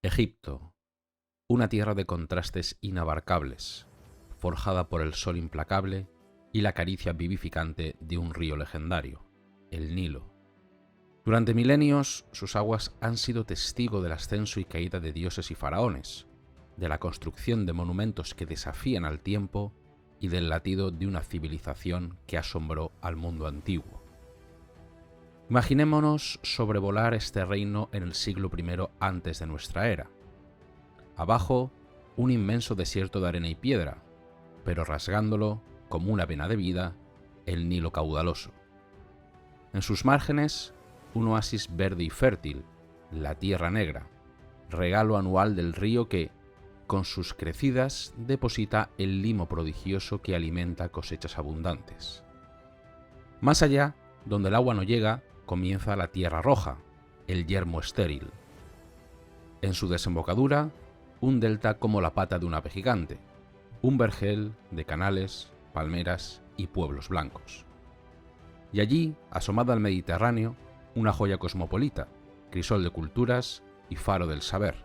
Egipto, una tierra de contrastes inabarcables, forjada por el sol implacable y la caricia vivificante de un río legendario, el Nilo. Durante milenios, sus aguas han sido testigo del ascenso y caída de dioses y faraones, de la construcción de monumentos que desafían al tiempo y del latido de una civilización que asombró al mundo antiguo. Imaginémonos sobrevolar este reino en el siglo I antes de nuestra era. Abajo, un inmenso desierto de arena y piedra, pero rasgándolo, como una vena de vida, el Nilo caudaloso. En sus márgenes, un oasis verde y fértil, la Tierra Negra, regalo anual del río que, con sus crecidas, deposita el limo prodigioso que alimenta cosechas abundantes. Más allá, donde el agua no llega, comienza la Tierra Roja, el yermo estéril. En su desembocadura, un delta como la pata de un ave gigante, un vergel de canales, palmeras y pueblos blancos. Y allí, asomada al Mediterráneo, una joya cosmopolita, crisol de culturas y faro del saber,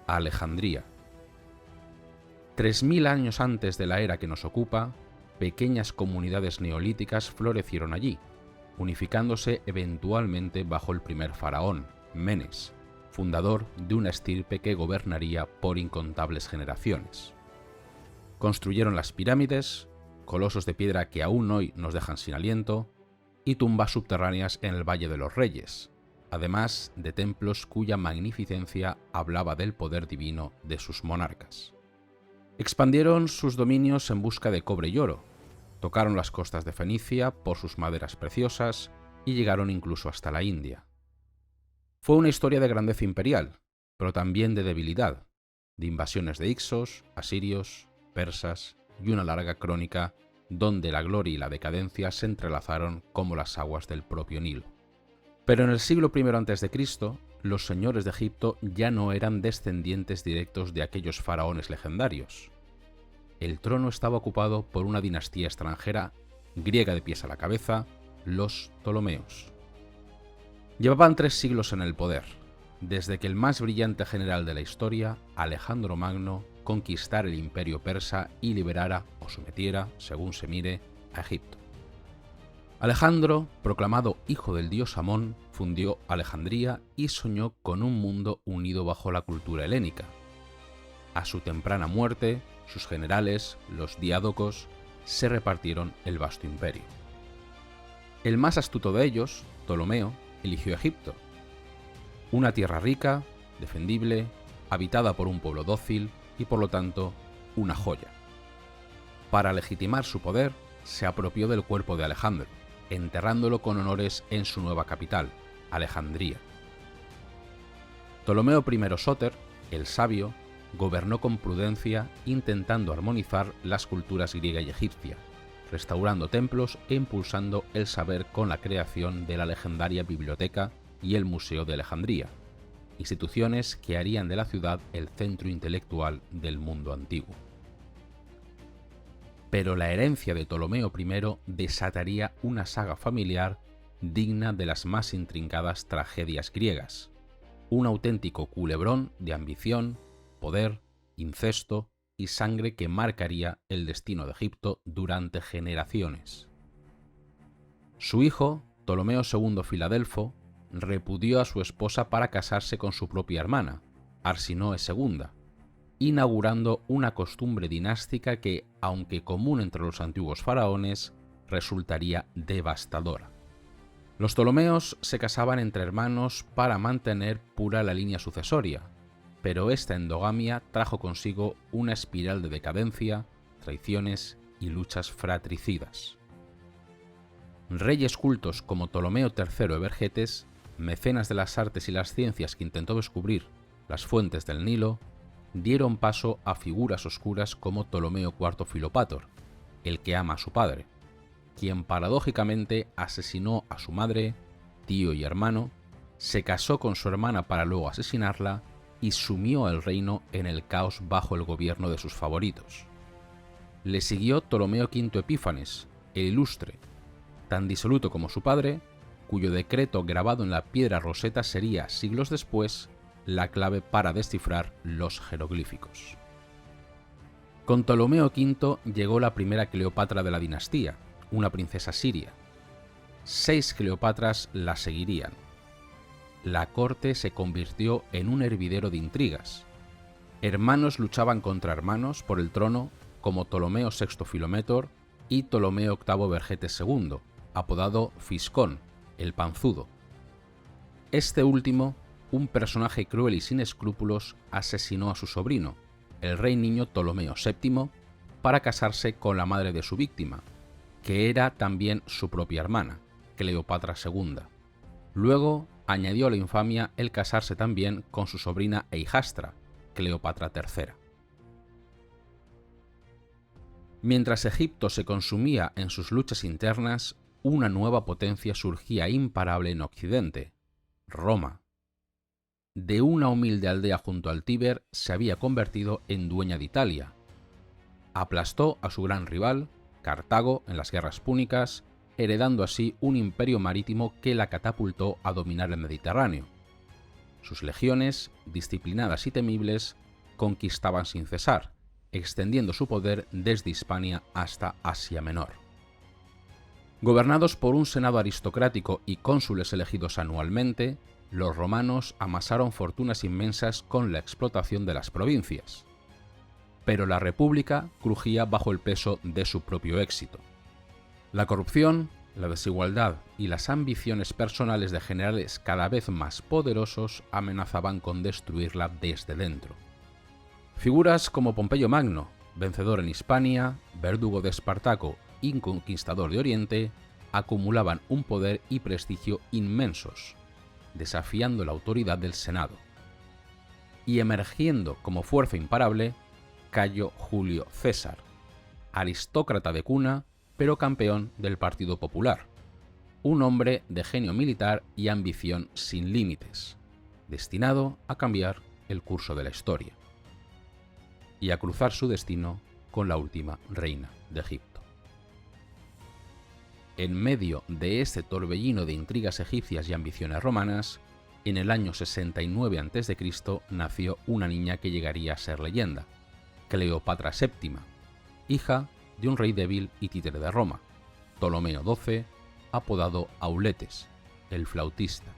Alejandría. 3000 años antes de la era que nos ocupa, pequeñas comunidades neolíticas florecieron allí, unificándose eventualmente bajo el primer faraón, Menes, fundador de una estirpe que gobernaría por incontables generaciones. Construyeron las pirámides, colosos de piedra que aún hoy nos dejan sin aliento, y tumbas subterráneas en el Valle de los Reyes, además de templos cuya magnificencia hablaba del poder divino de sus monarcas. Expandieron sus dominios en busca de cobre y oro, tocaron las costas de Fenicia por sus maderas preciosas y llegaron incluso hasta la India. Fue una historia de grandeza imperial, pero también de debilidad, de invasiones de hicsos, asirios, persas y una larga crónica donde la gloria y la decadencia se entrelazaron como las aguas del propio Nilo. Pero en el siglo I a.C., los señores de Egipto ya no eran descendientes directos de aquellos faraones legendarios. El trono estaba ocupado por una dinastía extranjera, griega de pies a la cabeza, los Ptolomeos. Llevaban 3 siglos en el poder, desde que el más brillante general de la historia, Alejandro Magno, conquistara el imperio persa y liberara o sometiera, según se mire, a Egipto. Alejandro, proclamado hijo del dios Amón, fundió Alejandría y soñó con un mundo unido bajo la cultura helénica. A su temprana muerte, sus generales, los diádocos, se repartieron el vasto imperio. El más astuto de ellos, Ptolomeo, eligió Egipto, una tierra rica, defendible, habitada por un pueblo dócil y por lo tanto una joya. Para legitimar su poder, se apropió del cuerpo de Alejandro, enterrándolo con honores en su nueva capital, Alejandría. Ptolomeo I Sóter, el sabio, gobernó con prudencia intentando armonizar las culturas griega y egipcia, restaurando templos e impulsando el saber con la creación de la legendaria biblioteca y el Museo de Alejandría, instituciones que harían de la ciudad el centro intelectual del mundo antiguo. Pero la herencia de Ptolomeo I desataría una saga familiar digna de las más intrincadas tragedias griegas, un auténtico culebrón de ambición, poder, incesto y sangre que marcaría el destino de Egipto durante generaciones. Su hijo, Ptolomeo II Filadelfo, repudió a su esposa para casarse con su propia hermana, Arsinoe II, inaugurando una costumbre dinástica que, aunque común entre los antiguos faraones, resultaría devastadora. Los Ptolomeos se casaban entre hermanos para mantener pura la línea sucesoria, pero esta endogamia trajo consigo una espiral de decadencia, traiciones y luchas fratricidas. Reyes cultos como Ptolomeo III Evergetes, mecenas de las artes y las ciencias que intentó descubrir las fuentes del Nilo, dieron paso a figuras oscuras como Ptolomeo IV Filopator, el que ama a su padre, quien paradójicamente asesinó a su madre, tío y hermano, se casó con su hermana para luego asesinarla y sumió al reino en el caos bajo el gobierno de sus favoritos. Le siguió Ptolomeo V Epífanes, el Ilustre, tan disoluto como su padre, cuyo decreto grabado en la piedra roseta sería, siglos después, la clave para descifrar los jeroglíficos. Con Ptolomeo V llegó la primera Cleopatra de la dinastía, una princesa siria. 6 Cleopatras la seguirían. La corte se convirtió en un hervidero de intrigas. Hermanos luchaban contra hermanos por el trono, como Ptolomeo VI Filométor y Ptolomeo VIII Vergetes II, apodado Fiscón, el Panzudo. Este último, un personaje cruel y sin escrúpulos, asesinó a su sobrino, el rey niño Ptolomeo VII, para casarse con la madre de su víctima, que era también su propia hermana, Cleopatra II. Luego añadió a la infamia el casarse también con su sobrina e hijastra, Cleopatra III. Mientras Egipto se consumía en sus luchas internas, una nueva potencia surgía imparable en Occidente: Roma. De una humilde aldea junto al Tíber se había convertido en dueña de Italia. Aplastó a su gran rival, Cartago, en las guerras púnicas, heredando así un imperio marítimo que la catapultó a dominar el Mediterráneo. Sus legiones, disciplinadas y temibles, conquistaban sin cesar, extendiendo su poder desde Hispania hasta Asia Menor. Gobernados por un senado aristocrático y cónsules elegidos anualmente, los romanos amasaron fortunas inmensas con la explotación de las provincias. Pero la República crujía bajo el peso de su propio éxito. La corrupción, la desigualdad y las ambiciones personales de generales cada vez más poderosos amenazaban con destruirla desde dentro. Figuras como Pompeyo Magno, vencedor en Hispania, verdugo de Espartaco y conquistador de Oriente, acumulaban un poder y prestigio inmensos, desafiando la autoridad del Senado. Y emergiendo como fuerza imparable, Cayo Julio César, aristócrata de cuna, pero campeón del Partido Popular, un hombre de genio militar y ambición sin límites, destinado a cambiar el curso de la historia y a cruzar su destino con la última reina de Egipto. En medio de este torbellino de intrigas egipcias y ambiciones romanas, en el año 69 a.C. nació una niña que llegaría a ser leyenda, Cleopatra VII, hija de un rey débil y títere de Roma, Ptolomeo XII, apodado Auletes, el flautista.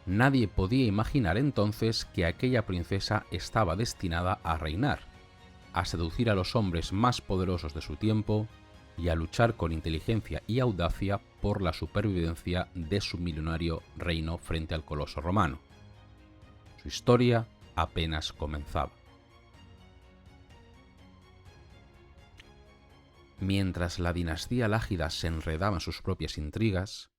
Nadie podía imaginar entonces que aquella princesa estaba destinada a reinar, a seducir a los hombres más poderosos de su tiempo y a luchar con inteligencia y audacia por la supervivencia de su milenario reino frente al coloso romano. Su historia apenas comenzaba. Mientras la dinastía lágida se enredaba en sus propias intrigas,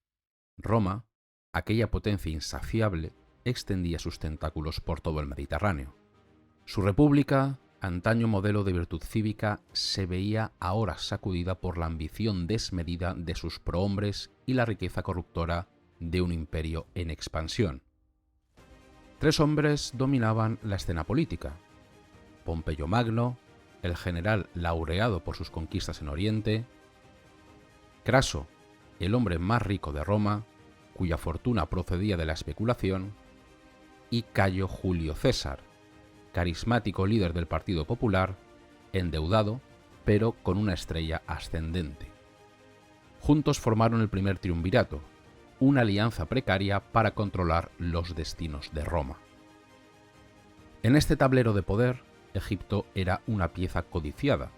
Roma, aquella potencia insaciable, extendía sus tentáculos por todo el Mediterráneo. Su república, antaño modelo de virtud cívica, se veía ahora sacudida por la ambición desmedida de sus prohombres y la riqueza corruptora de un imperio en expansión. 3 hombres dominaban la escena política: Pompeyo Magno, el general laureado por sus conquistas en Oriente; Craso, el hombre más rico de Roma, cuya fortuna procedía de la especulación; y Cayo Julio César, carismático líder del Partido Popular, endeudado, pero con una estrella ascendente. Juntos formaron el primer triunvirato, una alianza precaria para controlar los destinos de Roma. En este tablero de poder, Egipto era una pieza codiciada.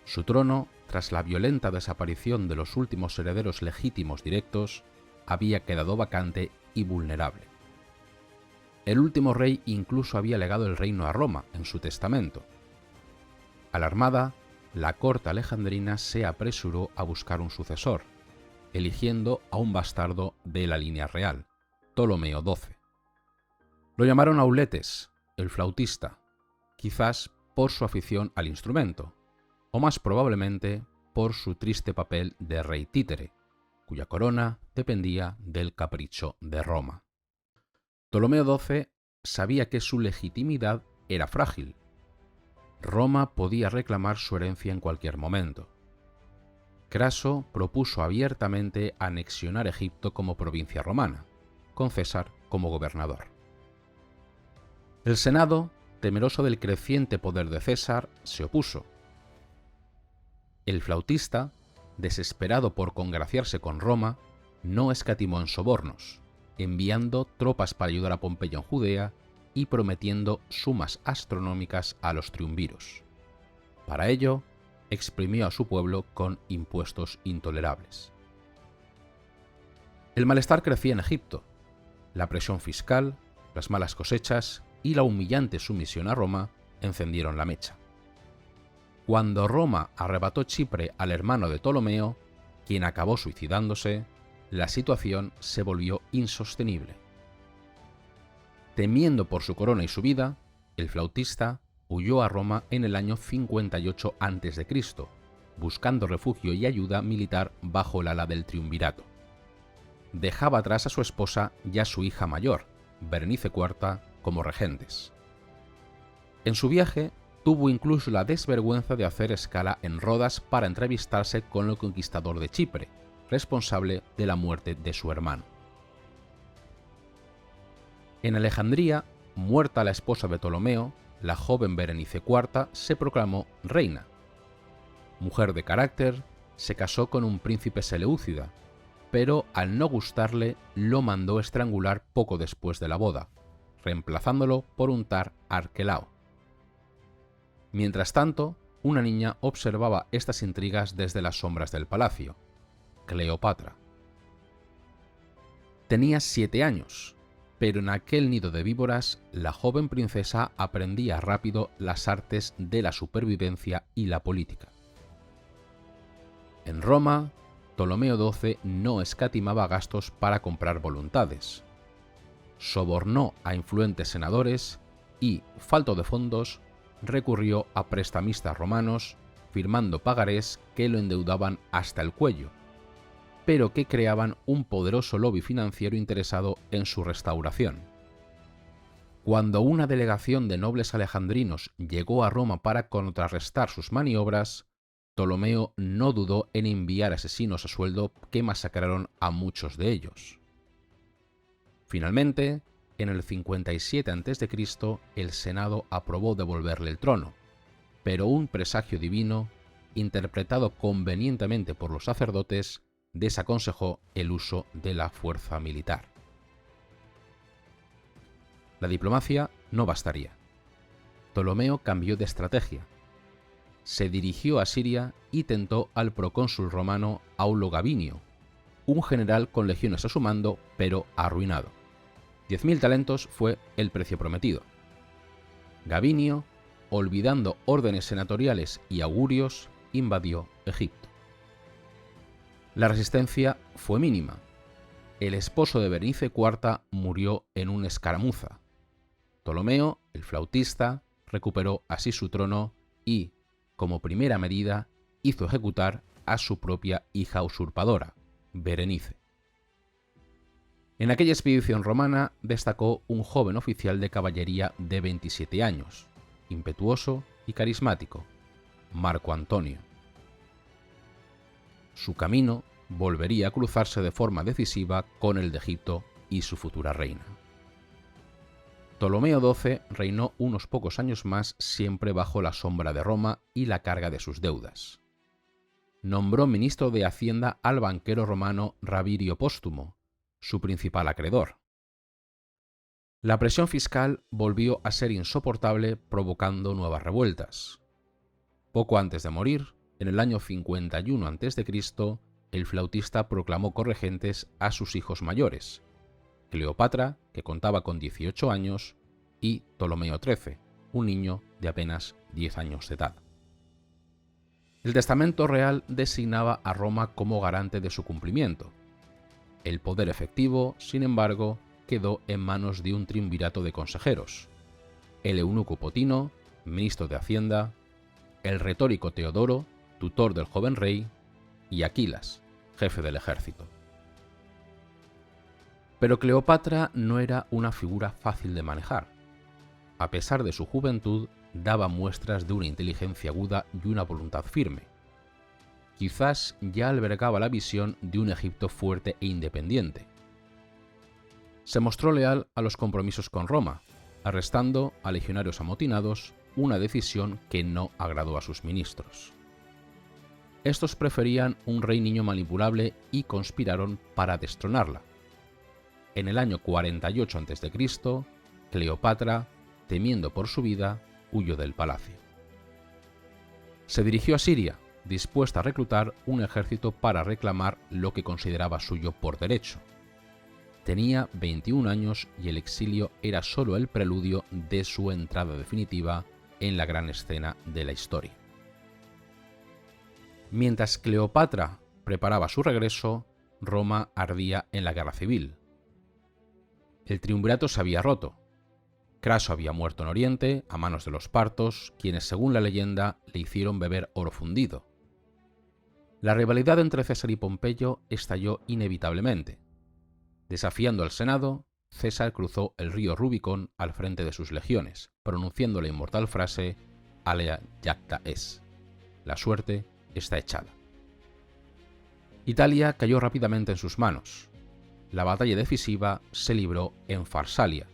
Su trono, tras la violenta desaparición de los últimos herederos legítimos directos, había quedado vacante y vulnerable. El último rey incluso había legado el reino a Roma en su testamento. Alarmada, la corte alejandrina se apresuró a buscar un sucesor, eligiendo a un bastardo de la línea real, Ptolomeo XII. Lo llamaron Auletes, el flautista, quizás por su afición al instrumento, o más probablemente por su triste papel de rey títere, cuya corona dependía del capricho de Roma. Ptolomeo XII sabía que su legitimidad era frágil. Roma podía reclamar su herencia en cualquier momento. Craso propuso abiertamente anexionar Egipto como provincia romana, con César como gobernador. El Senado, temeroso del creciente poder de César, se opuso. El flautista, desesperado por congraciarse con Roma, no escatimó en sobornos, enviando tropas para ayudar a Pompeyo en Judea y prometiendo sumas astronómicas a los triunviros. Para ello, exprimió a su pueblo con impuestos intolerables. El malestar crecía en Egipto. La presión fiscal, las malas cosechas y la humillante sumisión a Roma encendieron la mecha. Cuando Roma arrebató Chipre al hermano de Ptolomeo, quien acabó suicidándose, la situación se volvió insostenible. Temiendo por su corona y su vida, el flautista huyó a Roma en el año 58 a.C., buscando refugio y ayuda militar bajo el ala del triunvirato. Dejaba atrás a su esposa y a su hija mayor, Berenice IV, como regentes. En su viaje, tuvo incluso la desvergüenza de hacer escala en Rodas para entrevistarse con el conquistador de Chipre, responsable de la muerte de su hermano. En Alejandría, muerta la esposa de Ptolomeo, la joven Berenice IV se proclamó reina. Mujer de carácter, se casó con un príncipe seleucida, pero al no gustarle lo mandó estrangular poco después de la boda, reemplazándolo por un tal Arquelao. Mientras tanto, una niña observaba estas intrigas desde las sombras del palacio, Cleopatra. Tenía 7 años, pero en aquel nido de víboras la joven princesa aprendía rápido las artes de la supervivencia y la política. En Roma, Ptolomeo XII no escatimaba gastos para comprar voluntades. Sobornó a influentes senadores y, falto de fondos, recurrió a prestamistas romanos, firmando pagarés que lo endeudaban hasta el cuello, pero que creaban un poderoso lobby financiero interesado en su restauración. Cuando una delegación de nobles alejandrinos llegó a Roma para contrarrestar sus maniobras, Ptolomeo no dudó en enviar asesinos a sueldo que masacraron a muchos de ellos. Finalmente, en el 57 a.C., el Senado aprobó devolverle el trono, pero un presagio divino, interpretado convenientemente por los sacerdotes, desaconsejó el uso de la fuerza militar. La diplomacia no bastaría. Ptolomeo cambió de estrategia. Se dirigió a Siria y tentó al procónsul romano Aulo Gabinio, un general con legiones a su mando, pero arruinado. 10.000 talentos fue el precio prometido. Gabinio, olvidando órdenes senatoriales y augurios, invadió Egipto. La resistencia fue mínima. El esposo de Berenice IV murió en una escaramuza. Ptolomeo, el flautista, recuperó así su trono y, como primera medida, hizo ejecutar a su propia hija usurpadora, Berenice. En aquella expedición romana destacó un joven oficial de caballería de 27 años, impetuoso y carismático, Marco Antonio. Su camino volvería a cruzarse de forma decisiva con el de Egipto y su futura reina. Ptolomeo XII reinó unos pocos años más siempre bajo la sombra de Roma y la carga de sus deudas. Nombró ministro de Hacienda al banquero romano Rabirio Póstumo, su principal acreedor. La presión fiscal volvió a ser insoportable, provocando nuevas revueltas. Poco antes de morir, en el año 51 a.C., el flautista proclamó corregentes a sus hijos mayores, Cleopatra, que contaba con 18 años, y Ptolomeo XIII, un niño de apenas 10 años de edad. El testamento real designaba a Roma como garante de su cumplimiento. El poder efectivo, sin embargo, quedó en manos de un triunvirato de consejeros: el eunuco Potino, ministro de Hacienda, el retórico Teodoro, tutor del joven rey, y Aquilas, jefe del ejército. Pero Cleopatra no era una figura fácil de manejar. A pesar de su juventud, daba muestras de una inteligencia aguda y una voluntad firme. Quizás ya albergaba la visión de un Egipto fuerte e independiente. Se mostró leal a los compromisos con Roma, arrestando a legionarios amotinados, una decisión que no agradó a sus ministros. Estos preferían un rey niño manipulable y conspiraron para destronarla. En el año 48 a.C., Cleopatra, temiendo por su vida, huyó del palacio. Se dirigió a Siria, dispuesta a reclutar un ejército para reclamar lo que consideraba suyo por derecho. Tenía 21 años y el exilio era solo el preludio de su entrada definitiva en la gran escena de la historia. Mientras Cleopatra preparaba su regreso, Roma ardía en la guerra civil. El triunvirato se había roto. Craso había muerto en Oriente a manos de los partos, quienes según la leyenda le hicieron beber oro fundido. La rivalidad entre César y Pompeyo estalló inevitablemente. Desafiando al Senado, César cruzó el río Rubicón al frente de sus legiones, pronunciando la inmortal frase «Alea jacta es», la suerte está echada. Italia cayó rápidamente en sus manos. La batalla decisiva se libró en Farsalia.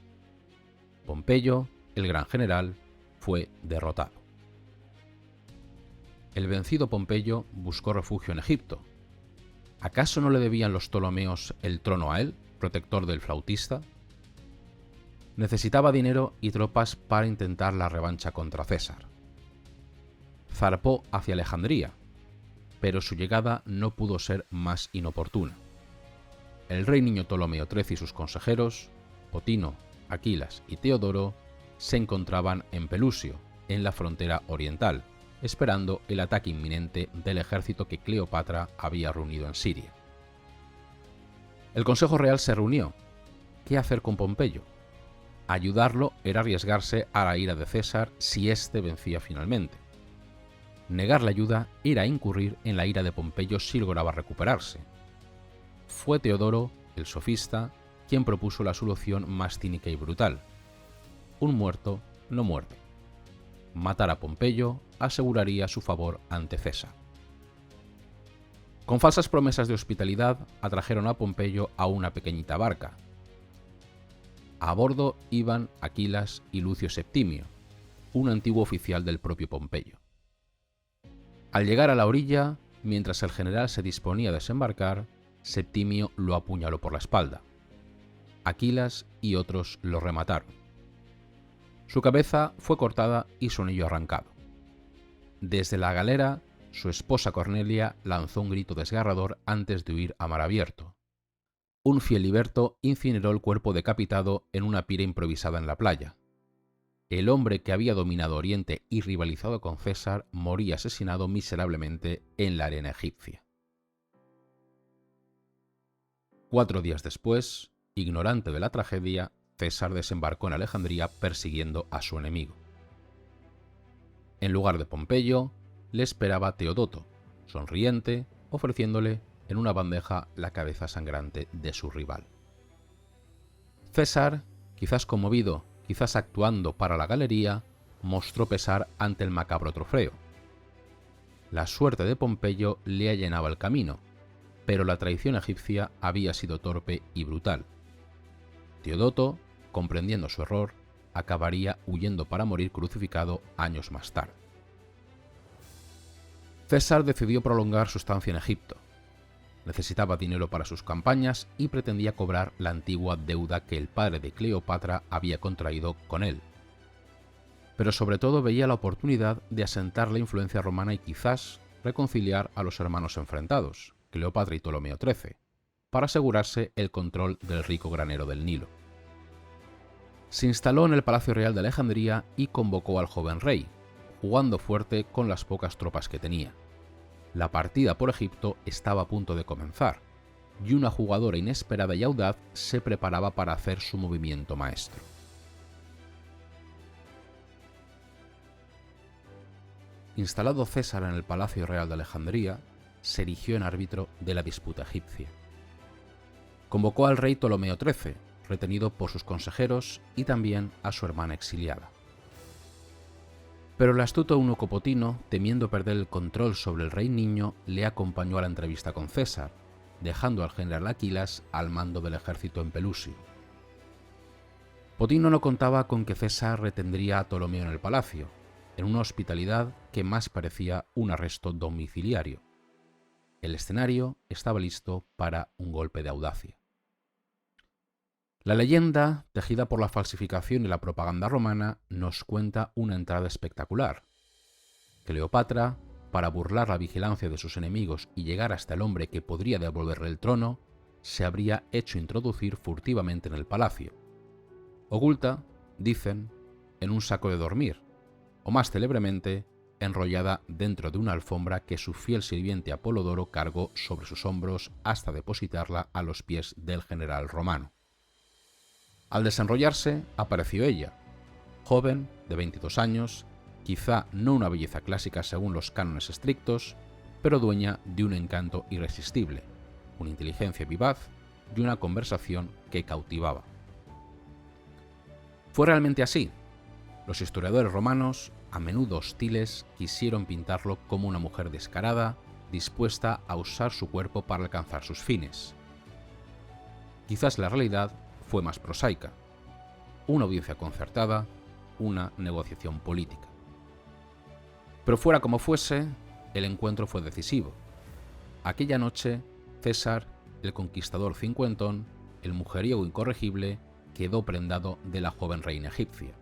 Pompeyo, el gran general, fue derrotado. El vencido Pompeyo buscó refugio en Egipto. ¿Acaso no le debían los Ptolomeos el trono a él, protector del flautista? Necesitaba dinero y tropas para intentar la revancha contra César. Zarpó hacia Alejandría, pero su llegada no pudo ser más inoportuna. El rey niño Ptolomeo XIII y sus consejeros, Potino, Aquilas y Teodoro, se encontraban en Pelusio, en la frontera oriental, esperando el ataque inminente del ejército que Cleopatra había reunido en Siria. El Consejo Real se reunió. ¿Qué hacer con Pompeyo? Ayudarlo era arriesgarse a la ira de César si éste vencía finalmente. Negar la ayuda era incurrir en la ira de Pompeyo si lograba recuperarse. Fue Teodoro, el sofista, quien propuso la solución más cínica y brutal. Un muerto no muerde. Matar a Pompeyo aseguraría su favor ante César. Con falsas promesas de hospitalidad, atrajeron a Pompeyo a una pequeñita barca. A bordo iban Aquilas y Lucio Septimio, un antiguo oficial del propio Pompeyo. Al llegar a la orilla, mientras el general se disponía a desembarcar, Septimio lo apuñaló por la espalda. Aquilas y otros lo remataron. Su cabeza fue cortada y su anillo arrancado. Desde la galera, su esposa Cornelia lanzó un grito desgarrador antes de huir a mar abierto. Un fiel liberto incineró el cuerpo decapitado en una pira improvisada en la playa. El hombre que había dominado Oriente y rivalizado con César moría asesinado miserablemente en la arena egipcia. 4 días después, ignorante de la tragedia, César desembarcó en Alejandría persiguiendo a su enemigo. En lugar de Pompeyo, le esperaba Teodoto, sonriente, ofreciéndole en una bandeja la cabeza sangrante de su rival. César, quizás conmovido, quizás actuando para la galería, mostró pesar ante el macabro trofeo. La suerte de Pompeyo le allanaba el camino, pero la traición egipcia había sido torpe y brutal. Teodoto, comprendiendo su error, acabaría huyendo para morir crucificado años más tarde. César decidió prolongar su estancia en Egipto. Necesitaba dinero para sus campañas y pretendía cobrar la antigua deuda que el padre de Cleopatra había contraído con él. Pero sobre todo veía la oportunidad de asentar la influencia romana y quizás reconciliar a los hermanos enfrentados, Cleopatra y Ptolomeo XIII, para asegurarse el control del rico granero del Nilo. Se instaló en el Palacio Real de Alejandría y convocó al joven rey, jugando fuerte con las pocas tropas que tenía. La partida por Egipto estaba a punto de comenzar, y una jugadora inesperada y audaz se preparaba para hacer su movimiento maestro. Instalado César en el Palacio Real de Alejandría, se erigió en árbitro de la disputa egipcia. Convocó al rey Ptolomeo XIII, retenido por sus consejeros, y también a su hermana exiliada. Pero el astuto eunuco Potino, temiendo perder el control sobre el rey niño, le acompañó a la entrevista con César, dejando al general Aquilas al mando del ejército en Pelusio. Potino no contaba con que César retendría a Ptolomeo en el palacio, en una hospitalidad que más parecía un arresto domiciliario. El escenario estaba listo para un golpe de audacia. La leyenda, tejida por la falsificación y la propaganda romana, nos cuenta una entrada espectacular. Cleopatra, para burlar la vigilancia de sus enemigos y llegar hasta el hombre que podría devolverle el trono, se habría hecho introducir furtivamente en el palacio. Oculta, dicen, en un saco de dormir, o más célebremente, enrollada dentro de una alfombra que su fiel sirviente Apolodoro cargó sobre sus hombros hasta depositarla a los pies del general romano. Al desenrollarse, apareció ella, joven, de 22 años, quizá no una belleza clásica según los cánones estrictos, pero dueña de un encanto irresistible, una inteligencia vivaz y una conversación que cautivaba. Fue realmente así. Los historiadores romanos, a menudo hostiles, quisieron pintarlo como una mujer descarada, dispuesta a usar su cuerpo para alcanzar sus fines. Quizás la realidad fue más prosaica. Una audiencia concertada, una negociación política. Pero fuera como fuese, el encuentro fue decisivo. Aquella noche, César, el conquistador cincuentón, el mujeriego incorregible, quedó prendado de la joven reina egipcia.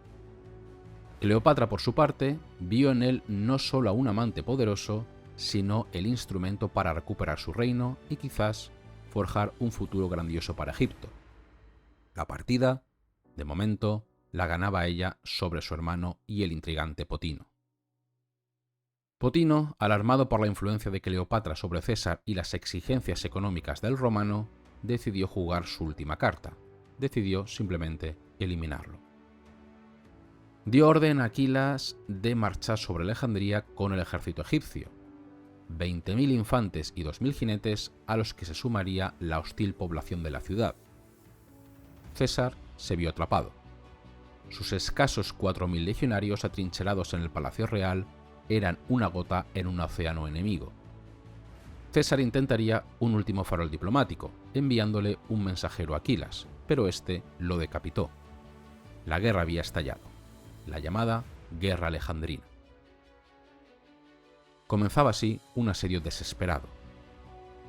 Cleopatra, por su parte, vio en él no solo a un amante poderoso, sino el instrumento para recuperar su reino y quizás forjar un futuro grandioso para Egipto. La partida, de momento, la ganaba ella sobre su hermano y el intrigante Potino. Potino, alarmado por la influencia de Cleopatra sobre César y las exigencias económicas del romano, decidió jugar su última carta. Decidió simplemente eliminarlo. Dio orden a Aquilas de marchar sobre Alejandría con el ejército egipcio, 20.000 infantes y 2.000 jinetes a los que se sumaría la hostil población de la ciudad. César se vio atrapado. Sus escasos 4.000 legionarios atrincherados en el palacio real eran una gota en un océano enemigo. César intentaría un último farol diplomático, enviándole un mensajero a Aquilas, pero este lo decapitó. La guerra había estallado, la llamada Guerra Alejandrina. Comenzaba así un asedio desesperado.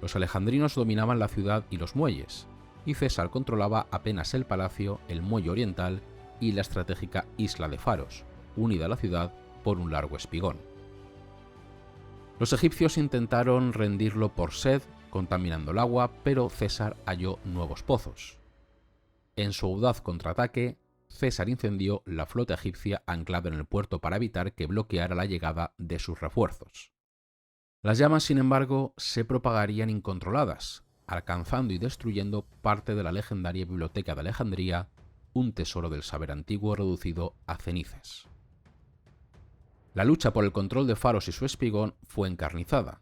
Los alejandrinos dominaban la ciudad y los muelles, y César controlaba apenas el palacio, el muelle oriental y la estratégica isla de Faros, unida a la ciudad por un largo espigón. Los egipcios intentaron rendirlo por sed, contaminando el agua, pero César halló nuevos pozos. En su audaz contraataque, César incendió la flota egipcia anclada en el puerto para evitar que bloqueara la llegada de sus refuerzos. Las llamas, sin embargo, se propagarían incontroladas, alcanzando y destruyendo parte de la legendaria biblioteca de Alejandría, un tesoro del saber antiguo reducido a cenizas. La lucha por el control de Faros y su espigón fue encarnizada.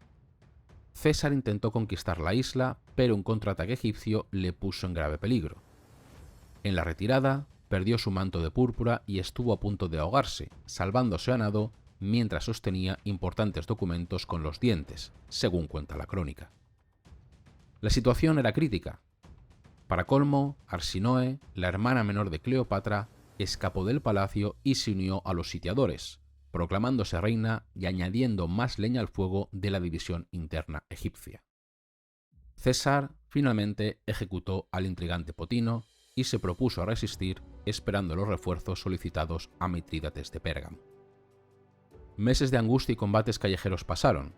César intentó conquistar la isla, pero un contraataque egipcio le puso en grave peligro. En la retirada, perdió su manto de púrpura y estuvo a punto de ahogarse, salvándose a nado mientras sostenía importantes documentos con los dientes, según cuenta la crónica. La situación era crítica. Para colmo, Arsinoe, la hermana menor de Cleopatra, escapó del palacio y se unió a los sitiadores, proclamándose reina y añadiendo más leña al fuego de la división interna egipcia. César finalmente ejecutó al intrigante Potino y se propuso a resistir esperando los refuerzos solicitados a Mitrídates de Pérgamo. Meses de angustia y combates callejeros pasaron.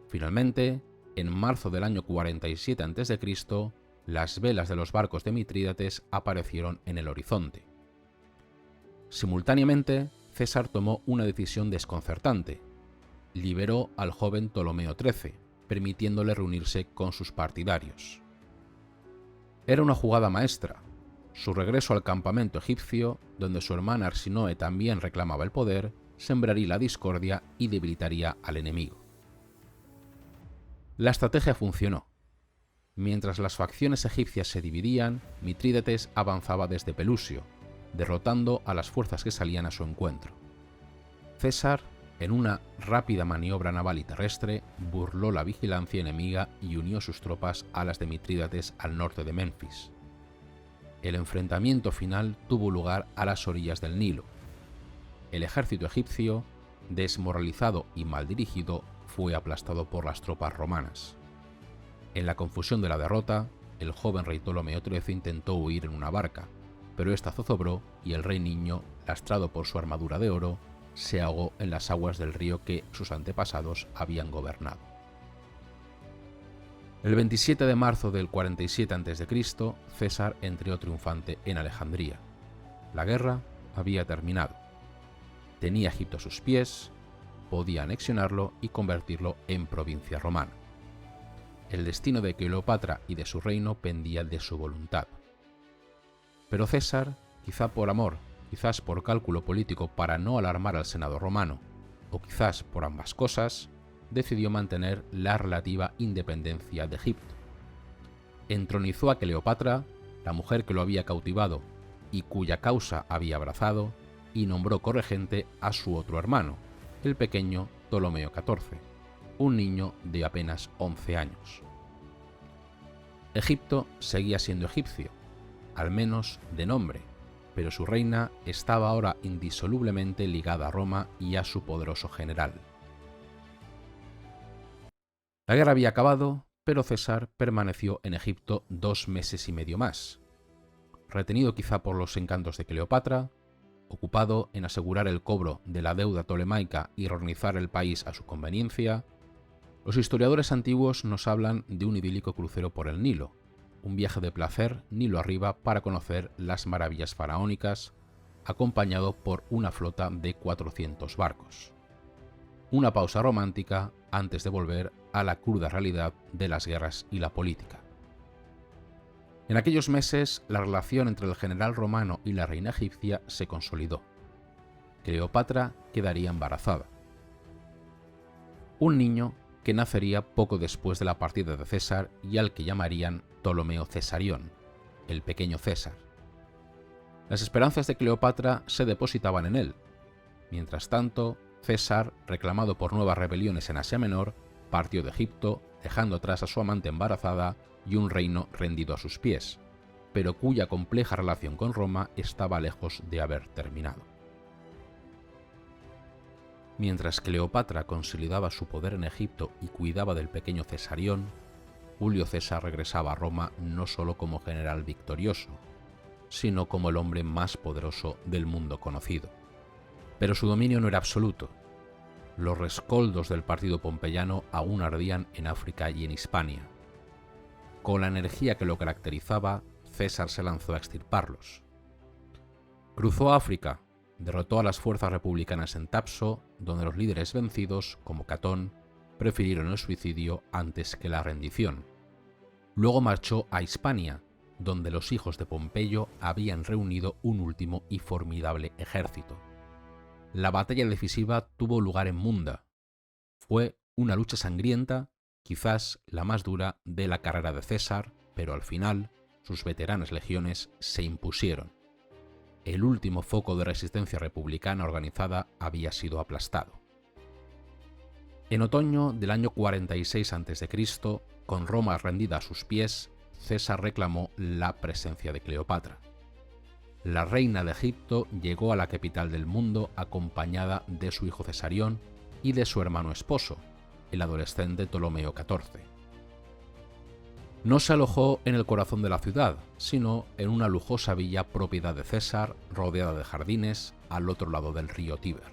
Finalmente, en marzo del año 47 a.C., las velas de los barcos de Mitrídates aparecieron en el horizonte. Simultáneamente, César tomó una decisión desconcertante. Liberó al joven Ptolomeo XIII, permitiéndole reunirse con sus partidarios. Era una jugada maestra. Su regreso al campamento egipcio, donde su hermana Arsinoe también reclamaba el poder, sembraría la discordia y debilitaría al enemigo. La estrategia funcionó. Mientras las facciones egipcias se dividían, Mitrídates avanzaba desde Pelusio, derrotando a las fuerzas que salían a su encuentro. César, en una rápida maniobra naval y terrestre, burló la vigilancia enemiga y unió sus tropas a las de Mitrídates al norte de Menfis. El enfrentamiento final tuvo lugar a las orillas del Nilo. El ejército egipcio, desmoralizado y mal dirigido, fue aplastado por las tropas romanas. En la confusión de la derrota, el joven rey Ptolomeo XIII intentó huir en una barca, pero esta zozobró y el rey niño, lastrado por su armadura de oro, se ahogó en las aguas del río que sus antepasados habían gobernado. El 27 de marzo del 47 a.C., César entró triunfante en Alejandría. La guerra había terminado. Tenía Egipto a sus pies, podía anexionarlo y convertirlo en provincia romana. El destino de Cleopatra y de su reino pendía de su voluntad. Pero César, quizá por amor, quizás por cálculo político para no alarmar al Senado romano, o quizás por ambas cosas, decidió mantener la relativa independencia de Egipto. Entronizó a Cleopatra, la mujer que lo había cautivado y cuya causa había abrazado, y nombró corregente a su otro hermano, el pequeño Ptolomeo XIV, un niño de apenas 11 años. Egipto seguía siendo egipcio, al menos de nombre, pero su reina estaba ahora indisolublemente ligada a Roma y a su poderoso general. La guerra había acabado, pero César permaneció en Egipto 2 meses y medio más, retenido quizá por los encantos de Cleopatra, ocupado en asegurar el cobro de la deuda tolemaica y reorganizar el país a su conveniencia. Los historiadores antiguos nos hablan de un idílico crucero por el Nilo, un viaje de placer Nilo arriba para conocer las maravillas faraónicas, acompañado por una flota de 400 barcos. Una pausa romántica antes de volver a la cruda realidad de las guerras y la política. En aquellos meses, la relación entre el general romano y la reina egipcia se consolidó. Cleopatra quedaría embarazada. Un niño que nacería poco después de la partida de César y al que llamarían Ptolomeo Cesarión, el pequeño César. Las esperanzas de Cleopatra se depositaban en él. Mientras tanto, César, reclamado por nuevas rebeliones en Asia Menor, partió de Egipto, dejando atrás a su amante embarazada y un reino rendido a sus pies, pero cuya compleja relación con Roma estaba lejos de haber terminado. Mientras Cleopatra consolidaba su poder en Egipto y cuidaba del pequeño Cesarión, Julio César regresaba a Roma no solo como general victorioso, sino como el hombre más poderoso del mundo conocido. Pero su dominio no era absoluto. Los rescoldos del partido pompeyano aún ardían en África y en Hispania. Con la energía que lo caracterizaba, César se lanzó a extirparlos. Cruzó África, derrotó a las fuerzas republicanas en Tapso, donde los líderes vencidos, como Catón, prefirieron el suicidio antes que la rendición. Luego marchó a Hispania, donde los hijos de Pompeyo habían reunido un último y formidable ejército. La batalla decisiva tuvo lugar en Munda. Fue una lucha sangrienta, quizás la más dura de la carrera de César, pero al final sus veteranas legiones se impusieron. El último foco de resistencia republicana organizada había sido aplastado. En otoño del año 46 a.C., con Roma rendida a sus pies, César reclamó la presencia de Cleopatra. La reina de Egipto llegó a la capital del mundo acompañada de su hijo Cesarión y de su hermano esposo, el adolescente Ptolomeo XIV. No se alojó en el corazón de la ciudad, sino en una lujosa villa propiedad de César, rodeada de jardines, al otro lado del río Tíber.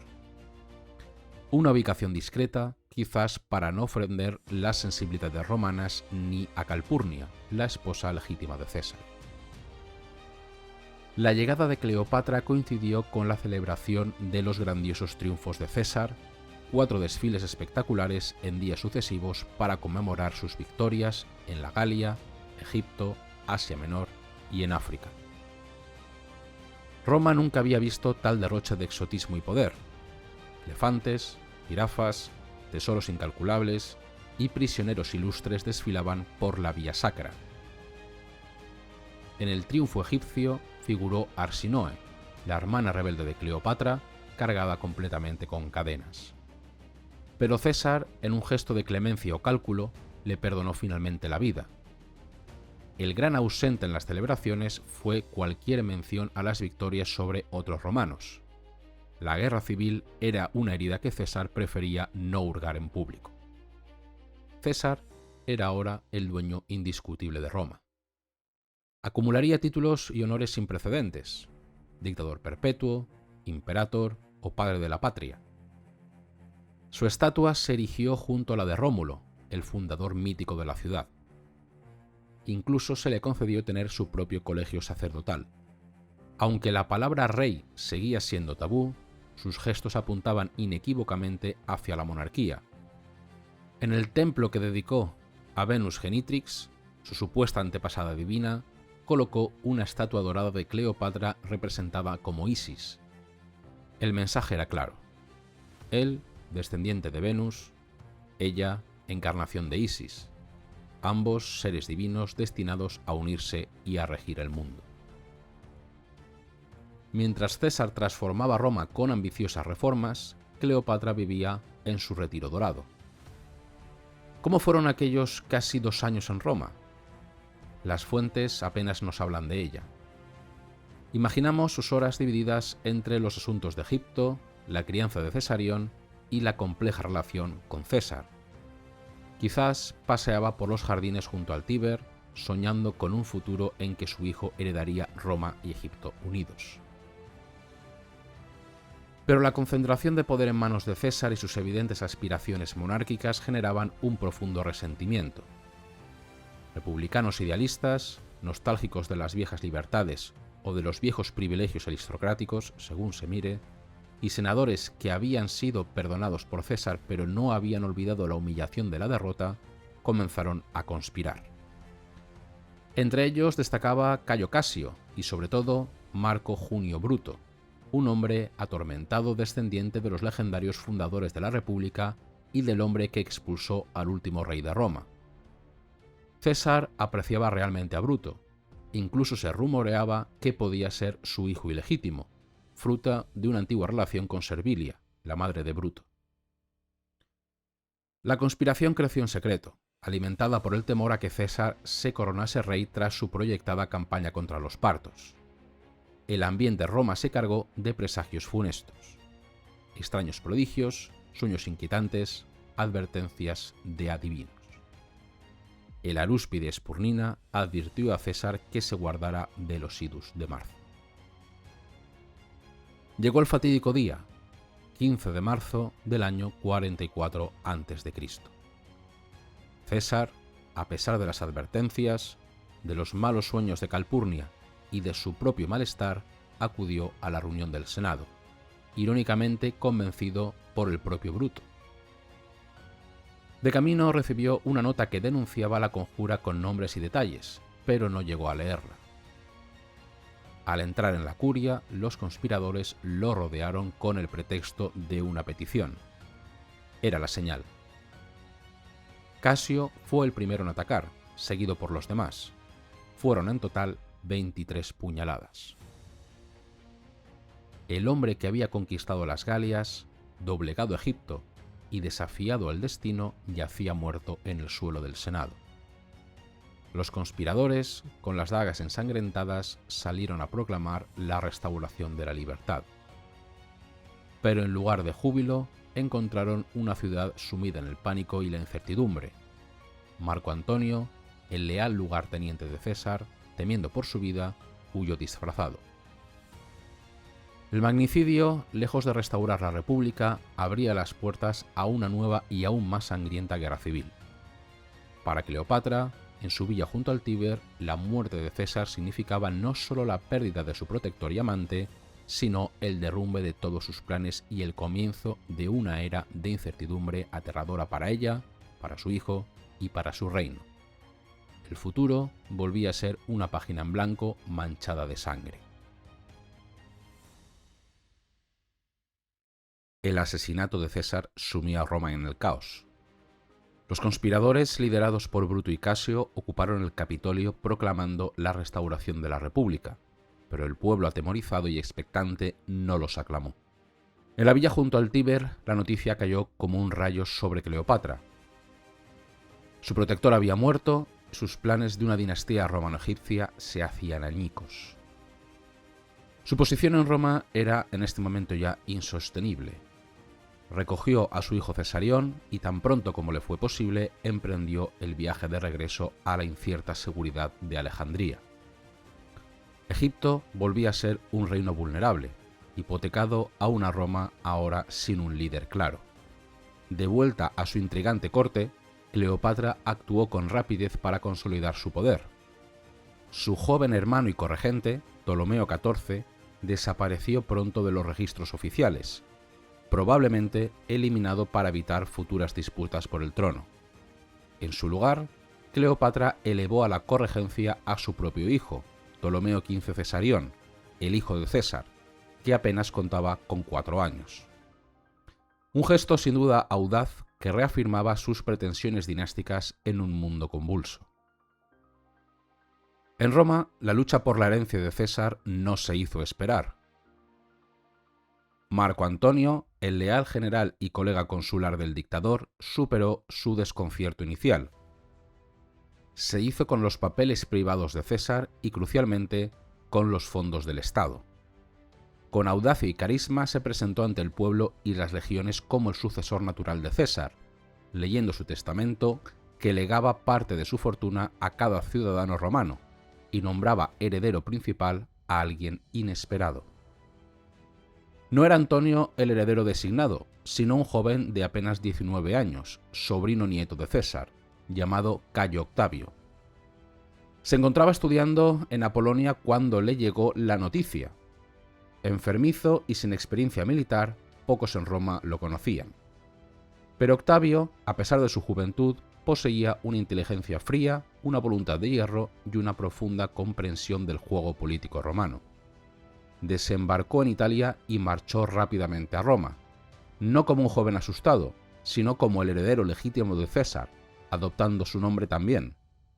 Una ubicación discreta, quizás para no ofender las sensibilidades romanas ni a Calpurnia, la esposa legítima de César. La llegada de Cleopatra coincidió con la celebración de los grandiosos triunfos de César, 4 desfiles espectaculares en días sucesivos para conmemorar sus victorias en la Galia, Egipto, Asia Menor y en África. Roma nunca había visto tal derroche de exotismo y poder. Elefantes, jirafas, tesoros incalculables y prisioneros ilustres desfilaban por la vía sacra. En el triunfo egipcio figuró Arsinoe, la hermana rebelde de Cleopatra, cargada completamente con cadenas. Pero César, en un gesto de clemencia o cálculo, le perdonó finalmente la vida. el gran ausente en las celebraciones fue cualquier mención a las victorias sobre otros romanos. La guerra civil era una herida que César prefería no hurgar en público. César era ahora el dueño indiscutible de Roma. Acumularía títulos y honores sin precedentes: dictador perpetuo, imperator o padre de la patria. Su estatua se erigió junto a la de Rómulo, el fundador mítico de la ciudad. Incluso se le concedió tener su propio colegio sacerdotal. Aunque la palabra rey seguía siendo tabú, sus gestos apuntaban inequívocamente hacia la monarquía. En el templo que dedicó a Venus Genitrix, su supuesta antepasada divina, colocó una estatua dorada de Cleopatra representada como Isis. El mensaje era claro: él, descendiente de Venus; ella, encarnación de Isis, ambos seres divinos destinados a unirse y a regir el mundo. Mientras César transformaba Roma con ambiciosas reformas, Cleopatra vivía en su retiro dorado. ¿Cómo fueron aquellos casi 2 años en Roma? Las fuentes apenas nos hablan de ella. Imaginamos sus horas divididas entre los asuntos de Egipto, la crianza de Cesarión y la compleja relación con César. Quizás paseaba por los jardines junto al Tíber, soñando con un futuro en que su hijo heredaría Roma y Egipto unidos. Pero la concentración de poder en manos de César y sus evidentes aspiraciones monárquicas generaban un profundo resentimiento. Republicanos idealistas, nostálgicos de las viejas libertades o de los viejos privilegios aristocráticos, según se mire, y senadores que habían sido perdonados por César pero no habían olvidado la humillación de la derrota, comenzaron a conspirar. Entre ellos destacaba Cayo Casio y, sobre todo, Marco Junio Bruto, un hombre atormentado descendiente de los legendarios fundadores de la República y del hombre que expulsó al último rey de Roma. César apreciaba realmente a Bruto. Incluso se rumoreaba que podía ser su hijo ilegítimo, fruto de una antigua relación con Servilia, la madre de Bruto. La conspiración creció en secreto, alimentada por el temor a que César se coronase rey tras su proyectada campaña contra los partos. El ambiente de Roma se cargó de presagios funestos: extraños prodigios, sueños inquietantes, advertencias de adivinos. El arúspide Espurnina advirtió a César que se guardara de los idus de marzo. Llegó el fatídico día, 15 de marzo del año 44 a.C. César, a pesar de las advertencias, de los malos sueños de Calpurnia y de su propio malestar, acudió a la reunión del Senado, irónicamente convencido por el propio Bruto. De camino recibió una nota que denunciaba la conjura con nombres y detalles, pero no llegó a leerla. Al entrar en la curia, los conspiradores lo rodearon con el pretexto de una petición. Era la señal. Casio fue el primero en atacar, seguido por los demás. Fueron en total 23 puñaladas. El hombre que había conquistado las Galias, doblegado Egipto y desafiado el destino, yacía muerto en el suelo del Senado. Los conspiradores, con las dagas ensangrentadas, salieron a proclamar la restauración de la libertad. Pero en lugar de júbilo, encontraron una ciudad sumida en el pánico y la incertidumbre. Marco Antonio, el leal lugarteniente de César, temiendo por su vida, huyó disfrazado. El magnicidio, lejos de restaurar la República, abría las puertas a una nueva y aún más sangrienta guerra civil. Para Cleopatra, en su villa junto al Tíber, la muerte de César significaba no solo la pérdida de su protector y amante, sino el derrumbe de todos sus planes y el comienzo de una era de incertidumbre aterradora para ella, para su hijo y para su reino. El futuro volvía a ser una página en blanco manchada de sangre. El asesinato de César sumió a Roma en el caos. Los conspiradores, liderados por Bruto y Casio, ocuparon el Capitolio proclamando la restauración de la República, pero el pueblo atemorizado y expectante no los aclamó. En la villa junto al Tíber, la noticia cayó como un rayo sobre Cleopatra. Su protector había muerto sus planes de una dinastía romano-egipcia se hacían añicos. Su posición en Roma era en este momento ya insostenible. Recogió a su hijo Cesarión y tan pronto como le fue posible emprendió el viaje de regreso a la incierta seguridad de Alejandría. Egipto volvía a ser un reino vulnerable, hipotecado a una Roma ahora sin un líder claro. De vuelta a su intrigante corte, Cleopatra actuó con rapidez para consolidar su poder. Su joven hermano y corregente, Ptolomeo XIV, desapareció pronto de los registros oficiales, probablemente eliminado para evitar futuras disputas por el trono. En su lugar, Cleopatra elevó a la corregencia a su propio hijo, Ptolomeo XV Cesarión, el hijo de César, que apenas contaba con 4 años. Un gesto sin duda audaz que reafirmaba sus pretensiones dinásticas en un mundo convulso. En Roma, la lucha por la herencia de César no se hizo esperar. Marco Antonio, el leal general y colega consular del dictador, superó su desconcierto inicial. Se hizo con los papeles privados de César y, crucialmente, con los fondos del Estado. Con audacia y carisma se presentó ante el pueblo y las legiones como el sucesor natural de César, leyendo su testamento que legaba parte de su fortuna a cada ciudadano romano y nombraba heredero principal a alguien inesperado. No era Antonio el heredero designado, sino un joven de apenas 19 años, sobrino nieto de César, llamado Cayo Octavio. Se encontraba estudiando en Apolonia cuando le llegó la noticia. Enfermizo y sin experiencia militar, pocos en Roma lo conocían. Pero Octavio, a pesar de su juventud, poseía una inteligencia fría, una voluntad de hierro y una profunda comprensión del juego político romano. Desembarcó en Italia y marchó rápidamente a Roma, no como un joven asustado, sino como el heredero legítimo de César, adoptando su nombre también,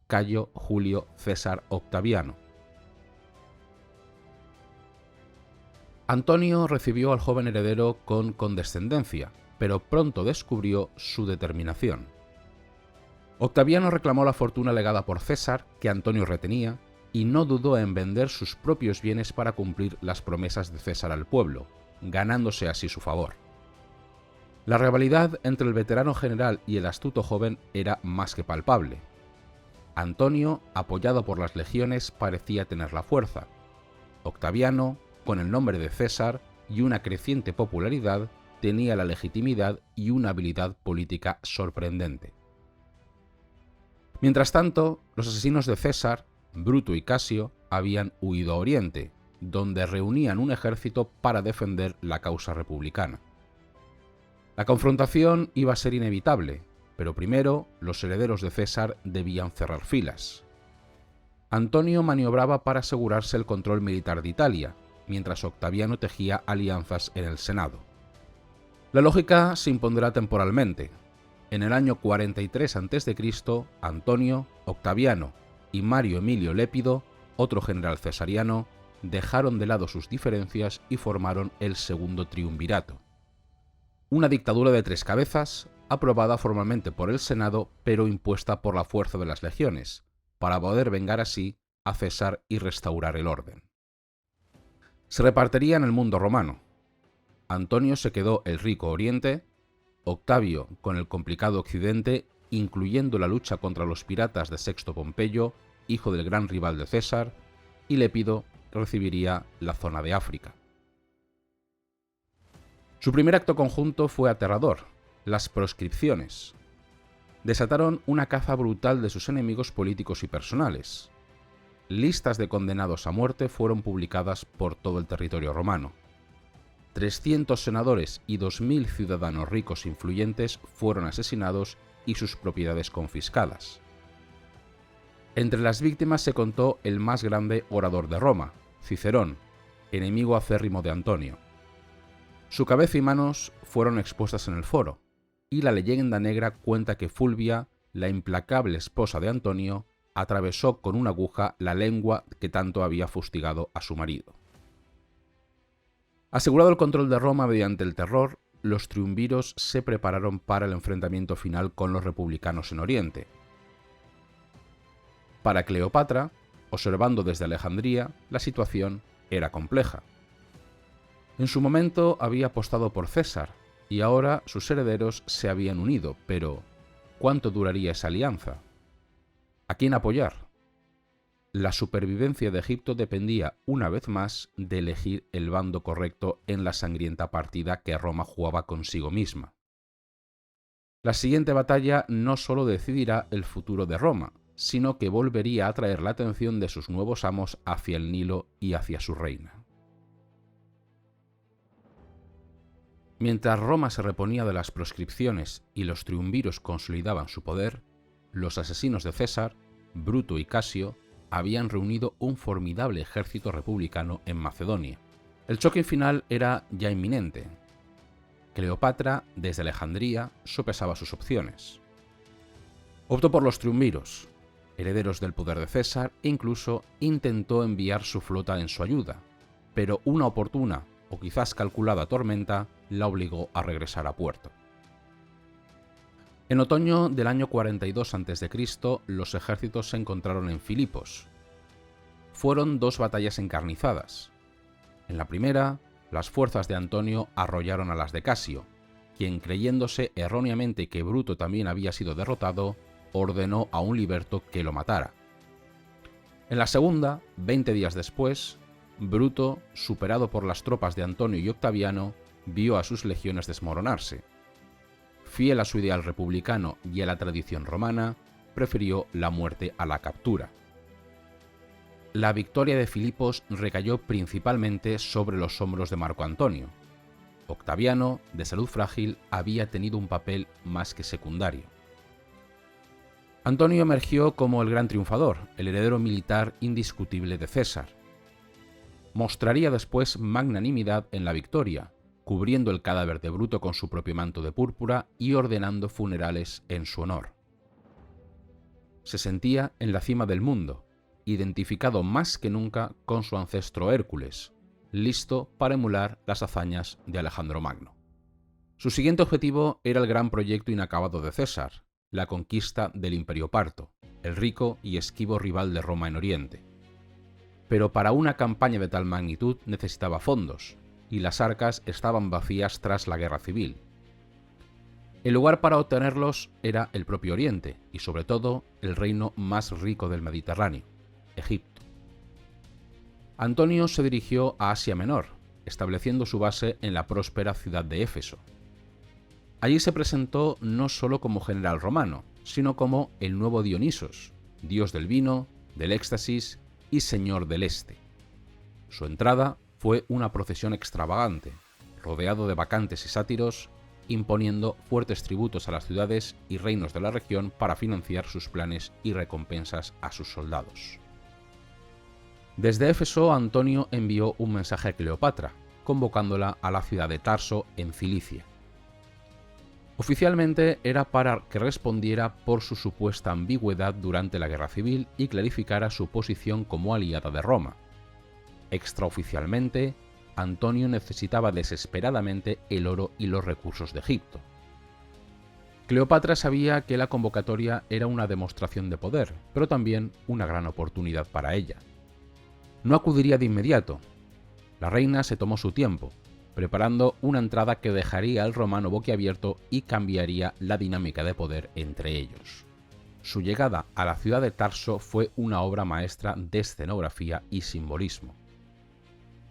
Cayo Julio César Octaviano. Antonio recibió al joven heredero con condescendencia, pero pronto descubrió su determinación. Octaviano reclamó la fortuna legada por César, que Antonio retenía, y no dudó en vender sus propios bienes para cumplir las promesas de César al pueblo, ganándose así su favor. La rivalidad entre el veterano general y el astuto joven era más que palpable. Antonio, apoyado por las legiones, parecía tener la fuerza. Octaviano, con el nombre de César y una creciente popularidad, tenía la legitimidad y una habilidad política sorprendente. Mientras tanto, los asesinos de César, Bruto y Casio, habían huido a Oriente, donde reunían un ejército para defender la causa republicana. La confrontación iba a ser inevitable, pero primero los herederos de César debían cerrar filas. Antonio maniobraba para asegurarse el control militar de Italia, mientras Octaviano tejía alianzas en el Senado. La lógica se impondrá temporalmente. En el año 43 a.C., Antonio, Octaviano y Mario Emilio Lépido, otro general cesariano, dejaron de lado sus diferencias y formaron el segundo triunvirato. Una dictadura de 3 cabezas, aprobada formalmente por el Senado, pero impuesta por la fuerza de las legiones, para poder vengar así a César y restaurar el orden. Se repartiría en el mundo romano. Antonio se quedó el rico Oriente, Octavio con el complicado Occidente, incluyendo la lucha contra los piratas de Sexto Pompeyo, hijo del gran rival de César, y Lépido recibiría la zona de África. Su primer acto conjunto fue aterrador: las proscripciones. Desataron una caza brutal de sus enemigos políticos y personales. Listas de condenados a muerte fueron publicadas por todo el territorio romano. 300 senadores y 2000 ciudadanos ricos e influyentes fueron asesinados y sus propiedades confiscadas. Entre las víctimas se contó el más grande orador de Roma, Cicerón, enemigo acérrimo de Antonio. Su cabeza y manos fueron expuestas en el foro, y la leyenda negra cuenta que Fulvia, la implacable esposa de Antonio, atravesó con una aguja la lengua que tanto había fustigado a su marido. Asegurado el control de Roma mediante el terror, los triunviros se prepararon para el enfrentamiento final con los republicanos en Oriente. Para Cleopatra, observando desde Alejandría, la situación era compleja. En su momento había apostado por César y ahora sus herederos se habían unido, pero ¿cuánto duraría esa alianza? ¿A quién apoyar? La supervivencia de Egipto dependía, una vez más, de elegir el bando correcto en la sangrienta partida que Roma jugaba consigo misma. La siguiente batalla no solo decidirá el futuro de Roma, sino que volvería a atraer la atención de sus nuevos amos hacia el Nilo y hacia su reina. Mientras Roma se reponía de las proscripciones y los triunviros consolidaban su poder, los asesinos de César, Bruto y Casio, habían reunido un formidable ejército republicano en Macedonia. El choque final era ya inminente. Cleopatra, desde Alejandría, sopesaba sus opciones. Optó por los triunviros, herederos del poder de César, e incluso intentó enviar su flota en su ayuda, pero una oportuna o quizás calculada tormenta la obligó a regresar a puerto. En otoño del año 42 a.C., los ejércitos se encontraron en Filipos. Fueron dos batallas encarnizadas. En la primera, las fuerzas de Antonio arrollaron a las de Casio, quien, creyéndose erróneamente que Bruto también había sido derrotado, ordenó a un liberto que lo matara. En la segunda, 20 días después, Bruto, superado por las tropas de Antonio y Octaviano, vio a sus legiones desmoronarse. Fiel a su ideal republicano y a la tradición romana, prefirió la muerte a la captura. La victoria de Filipos recayó principalmente sobre los hombros de Marco Antonio. Octaviano, de salud frágil, había tenido un papel más que secundario. Antonio emergió como el gran triunfador, el heredero militar indiscutible de César. Mostraría después magnanimidad en la victoria, cubriendo el cadáver de Bruto con su propio manto de púrpura y ordenando funerales en su honor. Se sentía en la cima del mundo, identificado más que nunca con su ancestro Hércules, listo para emular las hazañas de Alejandro Magno. Su siguiente objetivo era el gran proyecto inacabado de César, la conquista del Imperio Parto, el rico y esquivo rival de Roma en Oriente. Pero para una campaña de tal magnitud necesitaba fondos, y las arcas estaban vacías tras la guerra civil. El lugar para obtenerlos era el propio Oriente, y sobre todo el reino más rico del Mediterráneo, Egipto. Antonio se dirigió a Asia Menor, estableciendo su base en la próspera ciudad de Éfeso. Allí se presentó no solo como general romano, sino como el nuevo Dionisos, dios del vino, del éxtasis y señor del este. Su entrada fue una procesión extravagante, rodeado de bacantes y sátiros, imponiendo fuertes tributos a las ciudades y reinos de la región para financiar sus planes y recompensas a sus soldados. Desde Éfeso, Antonio envió un mensaje a Cleopatra, convocándola a la ciudad de Tarso, en Cilicia. Oficialmente era para que respondiera por su supuesta ambigüedad durante la guerra civil y clarificara su posición como aliada de Roma. Extraoficialmente, Antonio necesitaba desesperadamente el oro y los recursos de Egipto. Cleopatra sabía que la convocatoria era una demostración de poder, pero también una gran oportunidad para ella. No acudiría de inmediato. La reina se tomó su tiempo, preparando una entrada que dejaría al romano boquiabierto y cambiaría la dinámica de poder entre ellos. Su llegada a la ciudad de Tarso fue una obra maestra de escenografía y simbolismo.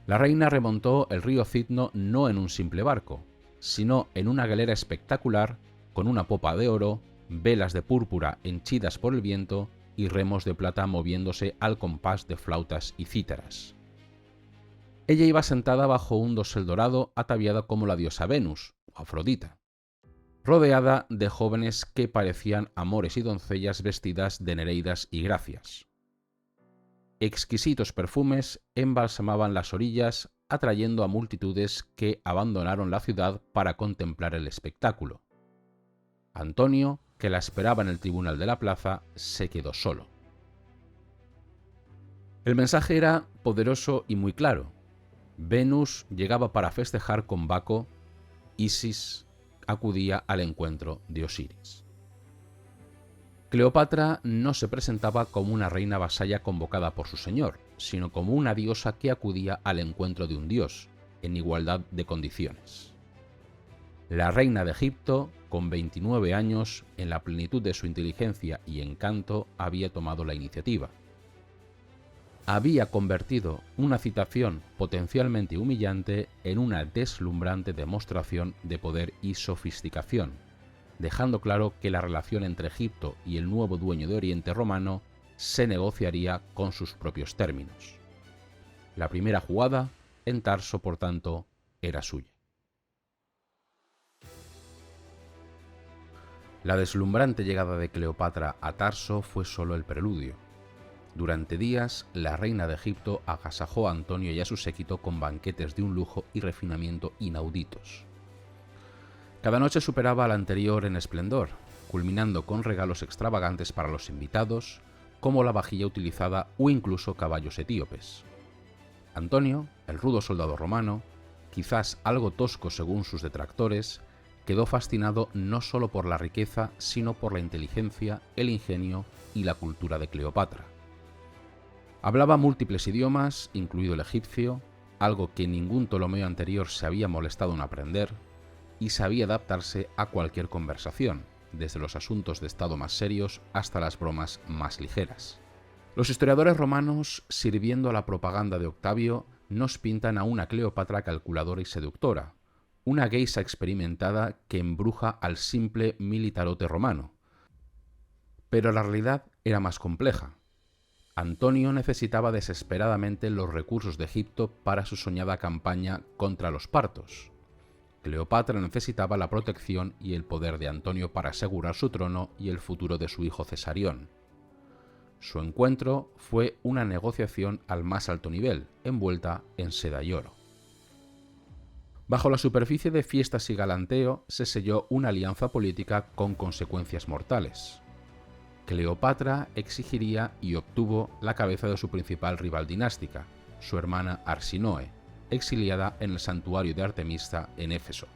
La reina remontó el río Citno no en un simple barco, sino en una galera espectacular con una popa de oro, velas de púrpura henchidas por el viento y remos de plata moviéndose al compás de flautas y cítaras. Ella iba sentada bajo un dosel dorado ataviada como la diosa Venus, o Afrodita, rodeada de jóvenes que parecían amores y doncellas vestidas de nereidas y gracias. Exquisitos perfumes embalsamaban las orillas, atrayendo a multitudes que abandonaron la ciudad para contemplar el espectáculo. Antonio, que la esperaba en el tribunal de la plaza, se quedó solo. El mensaje era poderoso y muy claro. Venus llegaba para festejar con Baco, Isis acudía al encuentro de Osiris. Cleopatra no se presentaba como una reina vasalla convocada por su señor, sino como una diosa que acudía al encuentro de un dios, en igualdad de condiciones. La reina de Egipto, con 29 años, en la plenitud de su inteligencia y encanto, había tomado la iniciativa. Había convertido una citación potencialmente humillante en una deslumbrante demostración de poder y sofisticación, dejando claro que la relación entre Egipto y el nuevo dueño de Oriente romano se negociaría con sus propios términos. La primera jugada en Tarso, por tanto, era suya. La deslumbrante llegada de Cleopatra a Tarso fue solo el preludio. Durante días, la reina de Egipto agasajó a Antonio y a su séquito con banquetes de un lujo y refinamiento inauditos. Cada noche superaba a la anterior en esplendor, culminando con regalos extravagantes para los invitados, como la vajilla utilizada o incluso caballos etíopes. Antonio, el rudo soldado romano, quizás algo tosco según sus detractores, quedó fascinado no solo por la riqueza, sino por la inteligencia, el ingenio y la cultura de Cleopatra. Hablaba múltiples idiomas, incluido el egipcio, algo que ningún Ptolomeo anterior se había molestado en aprender, y sabía adaptarse a cualquier conversación, desde los asuntos de estado más serios hasta las bromas más ligeras. Los historiadores romanos, sirviendo a la propaganda de Octavio, nos pintan a una Cleopatra calculadora y seductora, una geisa experimentada que embruja al simple militarote romano. Pero la realidad era más compleja. Antonio necesitaba desesperadamente los recursos de Egipto para su soñada campaña contra los partos. Cleopatra necesitaba la protección y el poder de Antonio para asegurar su trono y el futuro de su hijo Cesarión. Su encuentro fue una negociación al más alto nivel, envuelta en seda y oro. Bajo la superficie de fiestas y galanteo se selló una alianza política con consecuencias mortales. Cleopatra exigiría y obtuvo la cabeza de su principal rival dinástica, su hermana Arsinoe, exiliada en el santuario de Artemisa en Éfeso.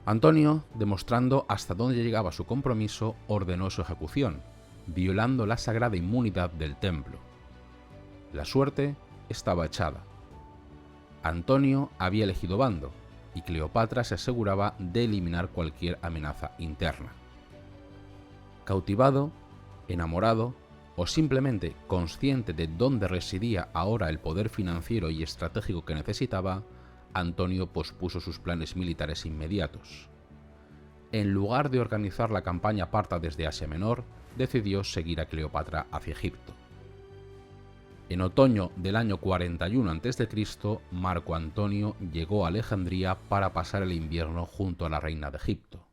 Antonio, demostrando hasta dónde llegaba su compromiso, ordenó su ejecución, violando la sagrada inmunidad del templo. La suerte estaba echada. Antonio había elegido bando, y Cleopatra se aseguraba de eliminar cualquier amenaza interna. Cautivado, enamorado, o simplemente consciente de dónde residía ahora el poder financiero y estratégico que necesitaba, Antonio pospuso sus planes militares inmediatos. En lugar de organizar la campaña parta desde Asia Menor, decidió seguir a Cleopatra hacia Egipto. En otoño del año 41 a.C., Marco Antonio llegó a Alejandría para pasar el invierno junto a la reina de Egipto.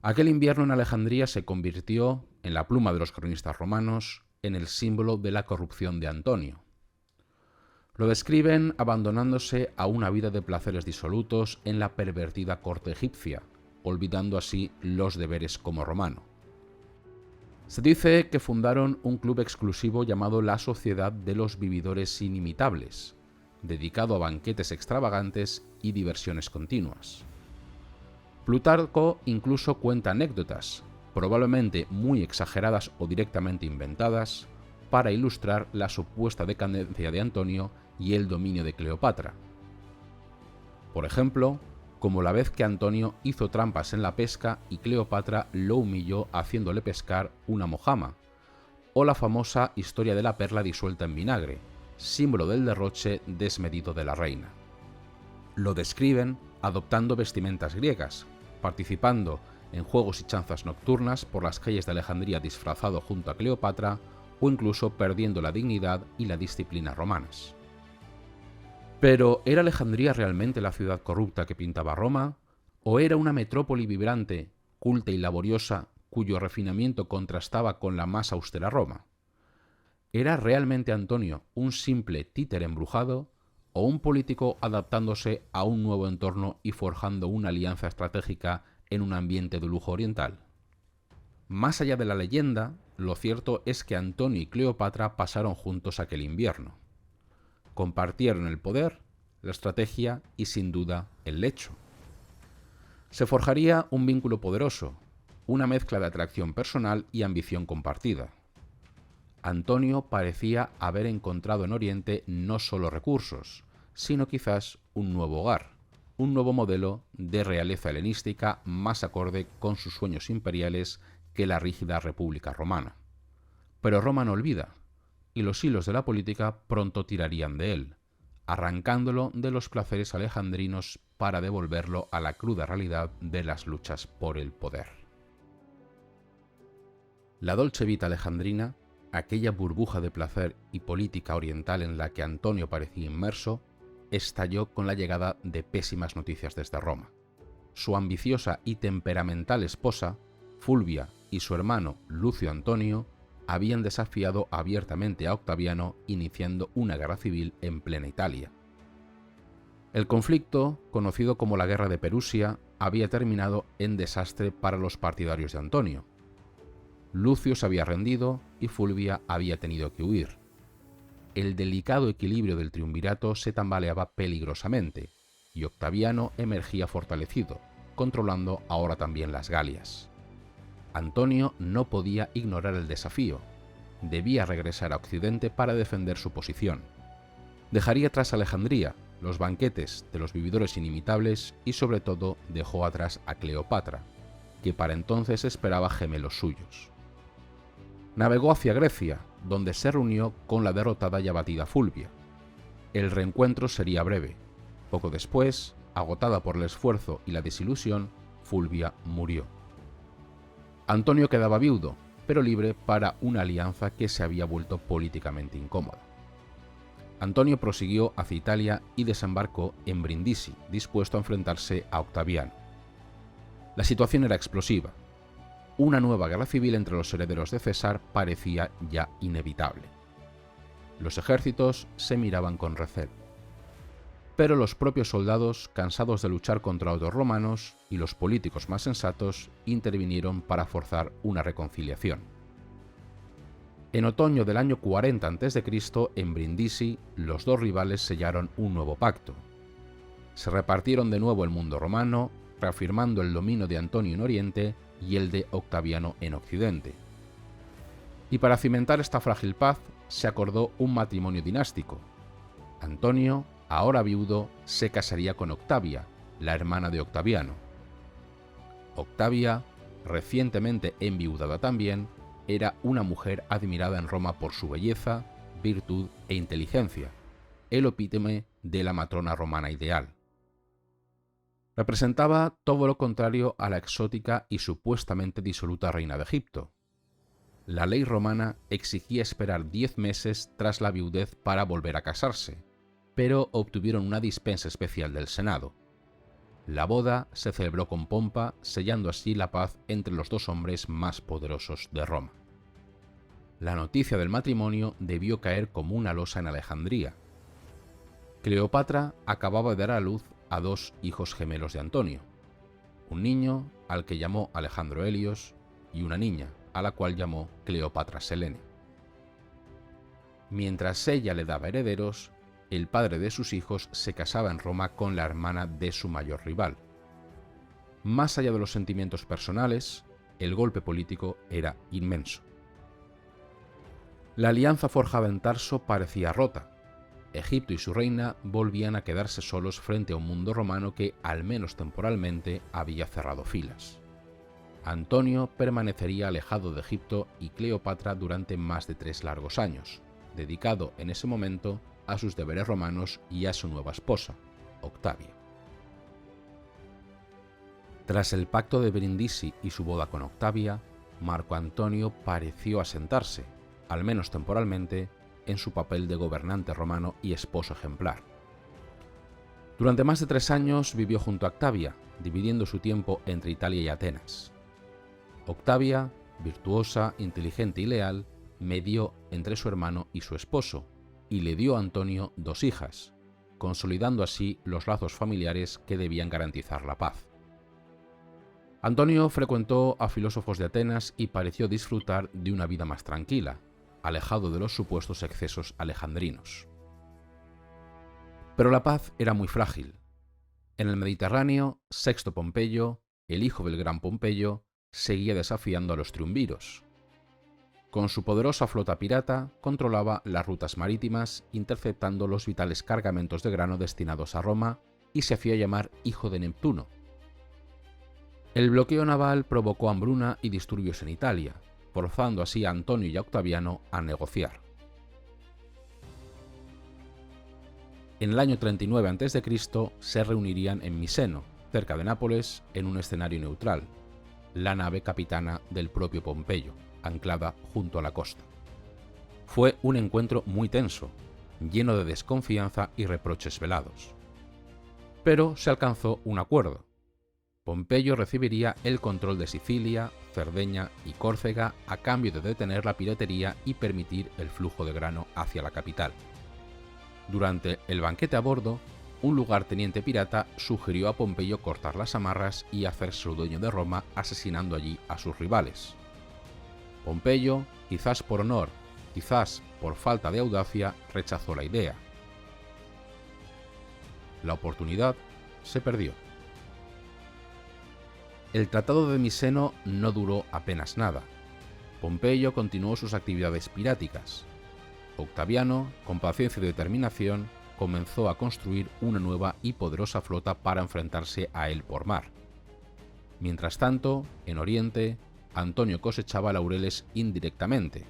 Aquel invierno en Alejandría se convirtió, en la pluma de los cronistas romanos, en el símbolo de la corrupción de Antonio. Lo describen abandonándose a una vida de placeres disolutos en la pervertida corte egipcia, olvidando así los deberes como romano. Se dice que fundaron un club exclusivo llamado la Sociedad de los Vividores Inimitables, dedicado a banquetes extravagantes y diversiones continuas. Plutarco incluso cuenta anécdotas, probablemente muy exageradas o directamente inventadas, para ilustrar la supuesta decadencia de Antonio y el dominio de Cleopatra. Por ejemplo, como la vez que Antonio hizo trampas en la pesca y Cleopatra lo humilló haciéndole pescar una mojama, o la famosa historia de la perla disuelta en vinagre, símbolo del derroche desmedido de la reina. Lo describen adoptando vestimentas griegas, participando en juegos y chanzas nocturnas por las calles de Alejandría disfrazado junto a Cleopatra, o incluso perdiendo la dignidad y la disciplina romanas. Pero, ¿era Alejandría realmente la ciudad corrupta que pintaba Roma? ¿O era una metrópoli vibrante, culta y laboriosa, cuyo refinamiento contrastaba con la más austera Roma? ¿Era realmente Antonio un simple títere embrujado, o un político adaptándose a un nuevo entorno y forjando una alianza estratégica en un ambiente de lujo oriental? Más allá de la leyenda, lo cierto es que Antonio y Cleopatra pasaron juntos aquel invierno. Compartieron el poder, la estrategia y, sin duda, el lecho. Se forjaría un vínculo poderoso, una mezcla de atracción personal y ambición compartida. Antonio parecía haber encontrado en Oriente no solo recursos, sino quizás un nuevo hogar, un nuevo modelo de realeza helenística más acorde con sus sueños imperiales que la rígida República Romana. Pero Roma no olvida, y los hilos de la política pronto tirarían de él, arrancándolo de los placeres alejandrinos para devolverlo a la cruda realidad de las luchas por el poder. La Dolce Vita alejandrina, aquella burbuja de placer y política oriental en la que Antonio parecía inmerso, estalló con la llegada de pésimas noticias desde Roma. Su ambiciosa y temperamental esposa, Fulvia, y su hermano Lucio Antonio habían desafiado abiertamente a Octaviano, iniciando una guerra civil en plena Italia. El conflicto, conocido como la Guerra de Perusia, había terminado en desastre para los partidarios de Antonio. Lucio se había rendido y Fulvia había tenido que huir. El delicado equilibrio del triunvirato se tambaleaba peligrosamente, y Octaviano emergía fortalecido, controlando ahora también las Galias. Antonio no podía ignorar el desafío. Debía regresar a Occidente para defender su posición. Dejaría atrás Alejandría, los banquetes de los vividores inimitables y sobre todo dejó atrás a Cleopatra, que para entonces esperaba gemelos suyos. Navegó hacia Grecia, donde se reunió con la derrotada y abatida Fulvia. El reencuentro sería breve. Poco después, agotada por el esfuerzo y la desilusión, Fulvia murió. Antonio quedaba viudo, pero libre para una alianza que se había vuelto políticamente incómoda. Antonio prosiguió hacia Italia y desembarcó en Brindisi, dispuesto a enfrentarse a Octaviano. La situación era explosiva. Una nueva guerra civil entre los herederos de César parecía ya inevitable. Los ejércitos se miraban con recelo. Pero los propios soldados, cansados de luchar contra otros romanos, y los políticos más sensatos intervinieron para forzar una reconciliación. En otoño del año 40 a.C., en Brindisi, los dos rivales sellaron un nuevo pacto. Se repartieron de nuevo el mundo romano, reafirmando el dominio de Antonio en Oriente y el de Octaviano en Occidente. Y para cimentar esta frágil paz, se acordó un matrimonio dinástico. Antonio, ahora viudo, se casaría con Octavia, la hermana de Octaviano. Octavia, recientemente enviudada también, era una mujer admirada en Roma por su belleza, virtud e inteligencia, el epítome de la matrona romana ideal. Representaba todo lo contrario a la exótica y supuestamente disoluta reina de Egipto. La ley romana exigía esperar 10 meses tras la viudez para volver a casarse, pero obtuvieron una dispensa especial del Senado. La boda se celebró con pompa, sellando así la paz entre los dos hombres más poderosos de Roma. La noticia del matrimonio debió caer como una losa en Alejandría. Cleopatra acababa de dar a luz a dos hijos gemelos de Antonio, un niño al que llamó Alejandro Helios y una niña a la cual llamó Cleopatra Selene. Mientras ella le daba herederos, el padre de sus hijos se casaba en Roma con la hermana de su mayor rival. Más allá de los sentimientos personales, el golpe político era inmenso. La alianza forjada en Tarso parecía rota. Egipto y su reina volvían a quedarse solos frente a un mundo romano que, al menos temporalmente, había cerrado filas. Antonio permanecería alejado de Egipto y Cleopatra durante más de 3 largos años, dedicado en ese momento a sus deberes romanos y a su nueva esposa, Octavia. Tras el pacto de Brindisi y su boda con Octavia, Marco Antonio pareció asentarse, al menos temporalmente, en su papel de gobernante romano y esposo ejemplar. Durante más de 3 años vivió junto a Octavia, dividiendo su tiempo entre Italia y Atenas. Octavia, virtuosa, inteligente y leal, medió entre su hermano y su esposo, y le dio a Antonio 2 hijas, consolidando así los lazos familiares que debían garantizar la paz. Antonio frecuentó a filósofos de Atenas y pareció disfrutar de una vida más tranquila, alejado de los supuestos excesos alejandrinos. Pero la paz era muy frágil. En el Mediterráneo, Sexto Pompeyo, el hijo del gran Pompeyo, seguía desafiando a los triunviros. Con su poderosa flota pirata controlaba las rutas marítimas, interceptando los vitales cargamentos de grano destinados a Roma, y se hacía llamar Hijo de Neptuno. El bloqueo naval provocó hambruna y disturbios en Italia, forzando así a Antonio y a Octaviano a negociar. En el año 39 a.C. se reunirían en Miseno, cerca de Nápoles, en un escenario neutral, la nave capitana del propio Pompeyo, anclada junto a la costa. Fue un encuentro muy tenso, lleno de desconfianza y reproches velados. Pero se alcanzó un acuerdo. Pompeyo recibiría el control de Sicilia, Cerdeña y Córcega a cambio de detener la piratería y permitir el flujo de grano hacia la capital. Durante el banquete a bordo, un lugarteniente pirata sugirió a Pompeyo cortar las amarras y hacerse dueño de Roma, asesinando allí a sus rivales. Pompeyo, quizás por honor, quizás por falta de audacia, rechazó la idea. La oportunidad se perdió. El Tratado de Miseno no duró apenas nada. Pompeyo continuó sus actividades piráticas. Octaviano, con paciencia y determinación, comenzó a construir una nueva y poderosa flota para enfrentarse a él por mar. Mientras tanto, en Oriente, Antonio cosechaba laureles indirectamente.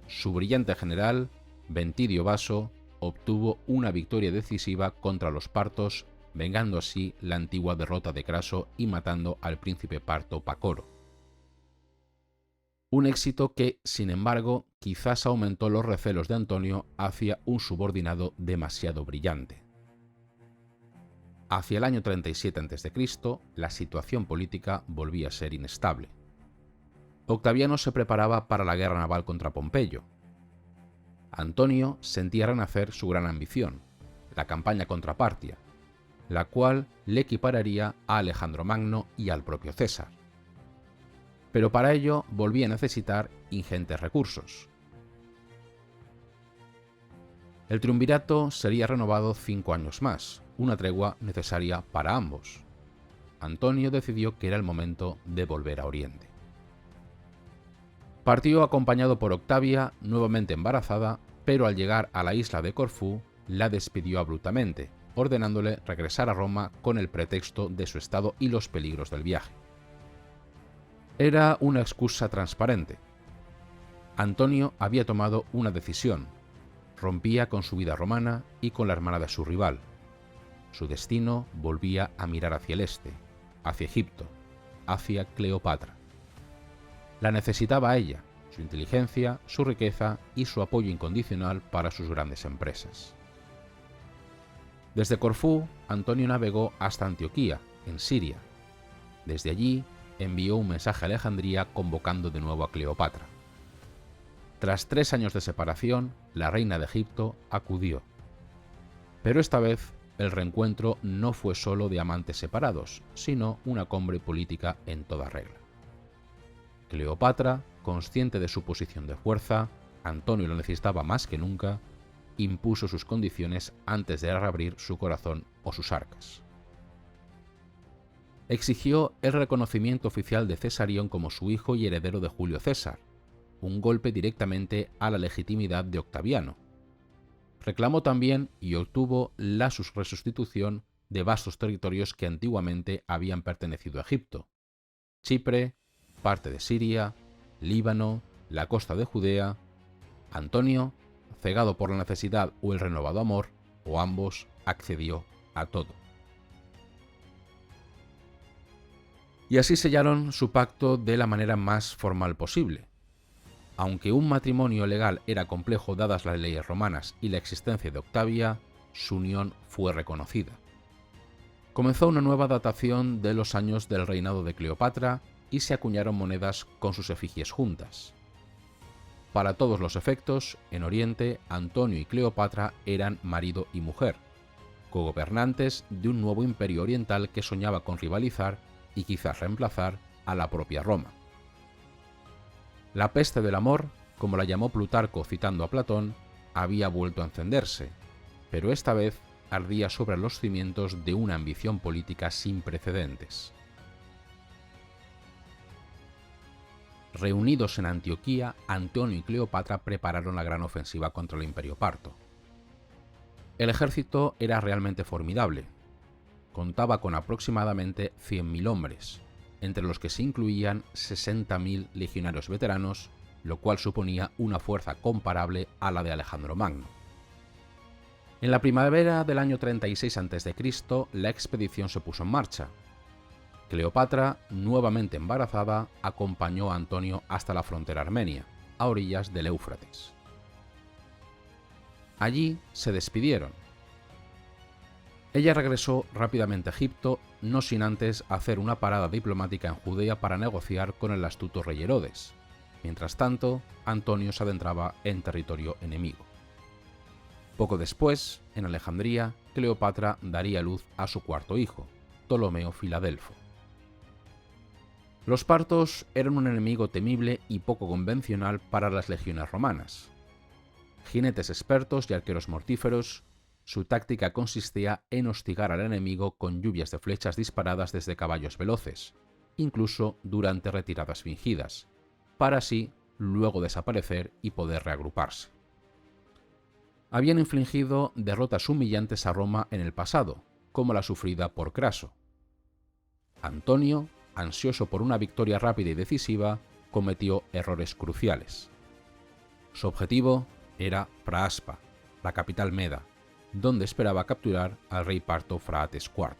Su brillante general, Ventidio Vaso, obtuvo una victoria decisiva contra los partos, vengando así la antigua derrota de Craso y matando al príncipe parto Pacoro. Un éxito que, sin embargo, quizás aumentó los recelos de Antonio hacia un subordinado demasiado brillante. Hacia el año 37 a.C., la situación política volvía a ser inestable. Octaviano se preparaba para la guerra naval contra Pompeyo. Antonio sentía renacer su gran ambición, la campaña contra Partia, la cual le equipararía a Alejandro Magno y al propio César. Pero para ello volvía a necesitar ingentes recursos. El triunvirato sería renovado 5 años más, una tregua necesaria para ambos. Antonio decidió que era el momento de volver a Oriente. Partió acompañado por Octavia, nuevamente embarazada, pero al llegar a la isla de Corfú, la despidió abruptamente, ordenándole regresar a Roma con el pretexto de su estado y los peligros del viaje. Era una excusa transparente. Antonio había tomado una decisión. Rompía con su vida romana y con la hermana de su rival. Su destino volvía a mirar hacia el este, hacia Egipto, hacia Cleopatra. La necesitaba a ella, su inteligencia, su riqueza y su apoyo incondicional para sus grandes empresas. Desde Corfú, Antonio navegó hasta Antioquía, en Siria. Desde allí, envió un mensaje a Alejandría convocando de nuevo a Cleopatra. Tras 3 años de separación, la reina de Egipto acudió. Pero esta vez, el reencuentro no fue solo de amantes separados, sino una cumbre política en toda regla. Cleopatra, consciente de su posición de fuerza, Antonio lo necesitaba más que nunca, impuso sus condiciones antes de reabrir su corazón o sus arcas. Exigió el reconocimiento oficial de Cesarión como su hijo y heredero de Julio César, un golpe directamente a la legitimidad de Octaviano. Reclamó también y obtuvo la resustitución de vastos territorios que antiguamente habían pertenecido a Egipto: Chipre, parte de Siria, Líbano, la costa de Judea. Antonio, cegado por la necesidad o el renovado amor, o ambos, accedió a todo. Y así sellaron su pacto de la manera más formal posible. Aunque un matrimonio legal era complejo dadas las leyes romanas y la existencia de Octavia, su unión fue reconocida. Comenzó una nueva datación de los años del reinado de Cleopatra y se acuñaron monedas con sus efigies juntas. Para todos los efectos, en Oriente, Antonio y Cleopatra eran marido y mujer, cogobernantes de un nuevo imperio oriental que soñaba con rivalizar y quizás reemplazar a la propia Roma. La peste del amor, como la llamó Plutarco citando a Platón, había vuelto a encenderse, pero esta vez ardía sobre los cimientos de una ambición política sin precedentes. Reunidos en Antioquía, Antonio y Cleopatra prepararon la gran ofensiva contra el Imperio Parto. El ejército era realmente formidable. Contaba con aproximadamente 100.000 hombres, entre los que se incluían 60.000 legionarios veteranos, lo cual suponía una fuerza comparable a la de Alejandro Magno. En la primavera del año 36 a.C., la expedición se puso en marcha. Cleopatra, nuevamente embarazada, acompañó a Antonio hasta la frontera armenia, a orillas del Éufrates. Allí se despidieron. Ella regresó rápidamente a Egipto, no sin antes hacer una parada diplomática en Judea para negociar con el astuto rey Herodes. Mientras tanto, Antonio se adentraba en territorio enemigo. Poco después, en Alejandría, Cleopatra daría luz a su cuarto hijo, Ptolomeo Filadelfo. Los partos eran un enemigo temible y poco convencional para las legiones romanas. Jinetes expertos y arqueros mortíferos, su táctica consistía en hostigar al enemigo con lluvias de flechas disparadas desde caballos veloces, incluso durante retiradas fingidas, para así luego desaparecer y poder reagruparse. Habían infligido derrotas humillantes a Roma en el pasado, como la sufrida por Craso. Antonio, ansioso por una victoria rápida y decisiva, cometió errores cruciales. Su objetivo era Praaspa, la capital meda, donde esperaba capturar al rey parto Fraates IV.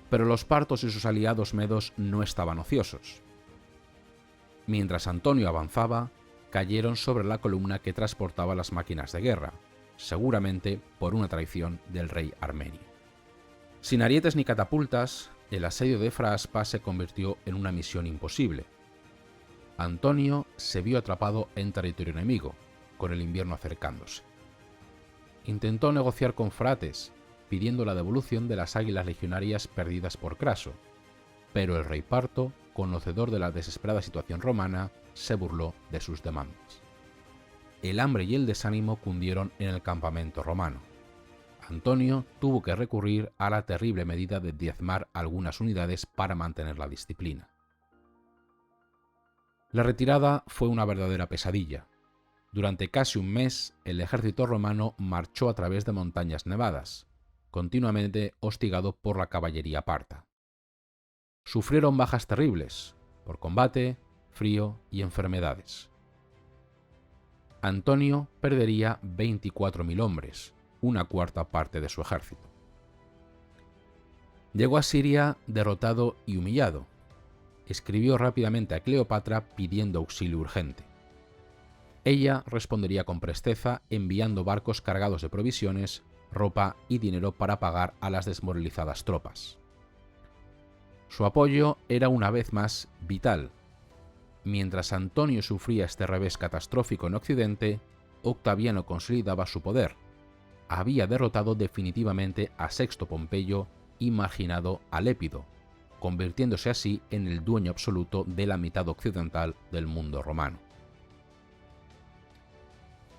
Pero los partos y sus aliados medos no estaban ociosos. Mientras Antonio avanzaba, cayeron sobre la columna que transportaba las máquinas de guerra, seguramente por una traición del rey armenio. Sin arietes ni catapultas, el asedio de Praaspa se convirtió en una misión imposible. Antonio se vio atrapado en territorio enemigo, con el invierno acercándose. Intentó negociar con Fraates, pidiendo la devolución de las águilas legionarias perdidas por Craso, pero el rey parto, conocedor de la desesperada situación romana, se burló de sus demandas. El hambre y el desánimo cundieron en el campamento romano. Antonio tuvo que recurrir a la terrible medida de diezmar algunas unidades para mantener la disciplina. La retirada fue una verdadera pesadilla. Durante casi un mes, el ejército romano marchó a través de montañas nevadas, continuamente hostigado por la caballería parta. Sufrieron bajas terribles, por combate, frío y enfermedades. Antonio perdería 24.000 hombres, una cuarta parte de su ejército. Llegó a Siria derrotado y humillado. Escribió rápidamente a Cleopatra pidiendo auxilio urgente. Ella respondería con presteza enviando barcos cargados de provisiones, ropa y dinero para pagar a las desmoralizadas tropas. Su apoyo era una vez más vital. Mientras Antonio sufría este revés catastrófico en Occidente, Octaviano consolidaba su poder. Había derrotado definitivamente a Sexto Pompeyo y marginado a Lépido, convirtiéndose así en el dueño absoluto de la mitad occidental del mundo romano.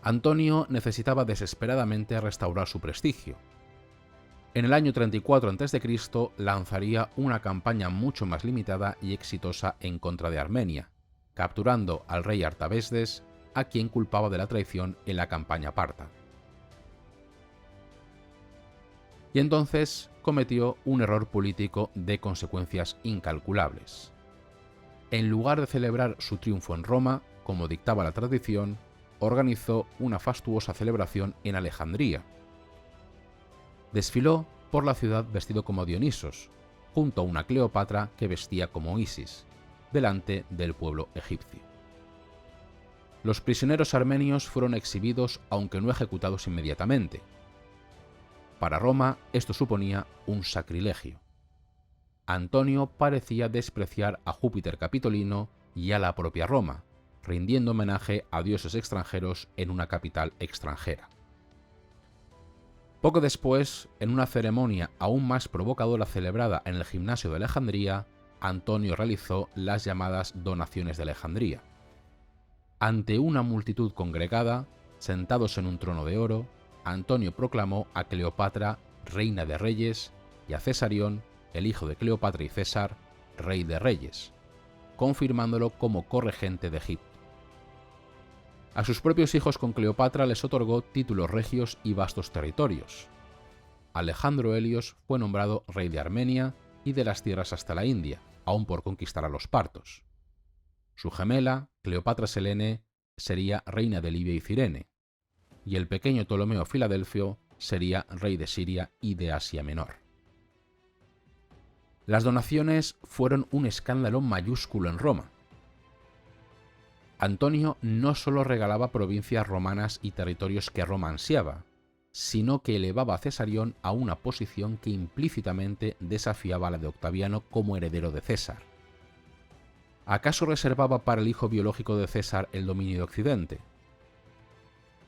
Antonio necesitaba desesperadamente restaurar su prestigio. En el año 34 a.C. lanzaría una campaña mucho más limitada y exitosa en contra de Armenia, capturando al rey Artabesdes, a quien culpaba de la traición en la campaña parta. Y entonces cometió un error político de consecuencias incalculables. En lugar de celebrar su triunfo en Roma, como dictaba la tradición, organizó una fastuosa celebración en Alejandría. Desfiló por la ciudad vestido como Dionisos, junto a una Cleopatra que vestía como Isis, delante del pueblo egipcio. Los prisioneros armenios fueron exhibidos, aunque no ejecutados inmediatamente. Para Roma esto suponía un sacrilegio. Antonio parecía despreciar a Júpiter Capitolino y a la propia Roma, rindiendo homenaje a dioses extranjeros en una capital extranjera. Poco después, en una ceremonia aún más provocadora celebrada en el gimnasio de Alejandría, Antonio realizó las llamadas donaciones de Alejandría. Ante una multitud congregada, sentados en un trono de oro, Antonio proclamó a Cleopatra reina de reyes y a Cesarión, el hijo de Cleopatra y César, rey de reyes. confirmándolo como corregente de Egipto. A sus propios hijos con Cleopatra les otorgó títulos regios y vastos territorios. Alejandro Helios fue nombrado rey de Armenia y de las tierras hasta la India, aún por conquistar a los partos. Su gemela, Cleopatra Selene, sería reina de Libia y Cirene, y el pequeño Ptolomeo Filadelfio sería rey de Siria y de Asia Menor. Las donaciones fueron un escándalo mayúsculo en Roma. Antonio no solo regalaba provincias romanas y territorios que Roma ansiaba, sino que elevaba a Cesarión a una posición que implícitamente desafiaba a la de Octaviano como heredero de César. ¿Acaso reservaba para el hijo biológico de César el dominio de Occidente?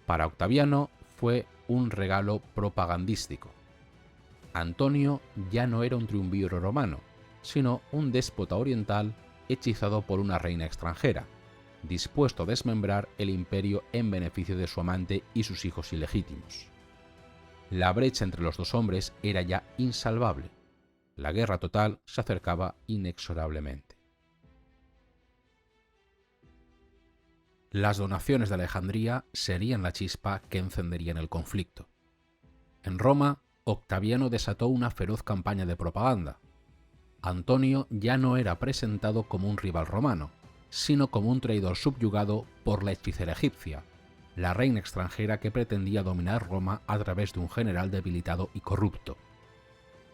Para Octaviano fue un regalo propagandístico. Antonio ya no era un triunviro romano, sino un déspota oriental hechizado por una reina extranjera, dispuesto a desmembrar el imperio en beneficio de su amante y sus hijos ilegítimos. La brecha entre los dos hombres era ya insalvable. La guerra total se acercaba inexorablemente. Las donaciones de Alejandría serían la chispa que encendería en el conflicto. En Roma, Octaviano desató una feroz campaña de propaganda. Antonio ya no era presentado como un rival romano, sino como un traidor subyugado por la hechicera egipcia, la reina extranjera que pretendía dominar Roma a través de un general debilitado y corrupto.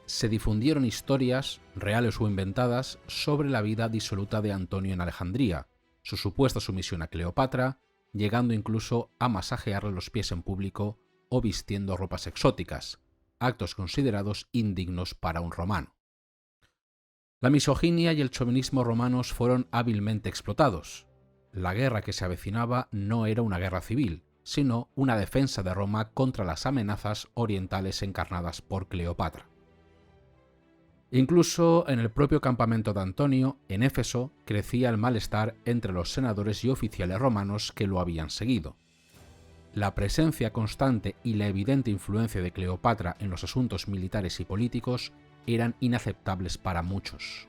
Se difundieron historias, reales o inventadas, sobre la vida disoluta de Antonio en Alejandría, su supuesta sumisión a Cleopatra, llegando incluso a masajearle los pies en público o vistiendo ropas exóticas, actos considerados indignos para un romano. La misoginia y el chauvinismo romanos fueron hábilmente explotados. La guerra que se avecinaba no era una guerra civil, sino una defensa de Roma contra las amenazas orientales encarnadas por Cleopatra. Incluso en el propio campamento de Antonio, en Éfeso, crecía el malestar entre los senadores y oficiales romanos que lo habían seguido. La presencia constante y la evidente influencia de Cleopatra en los asuntos militares y políticos eran inaceptables para muchos.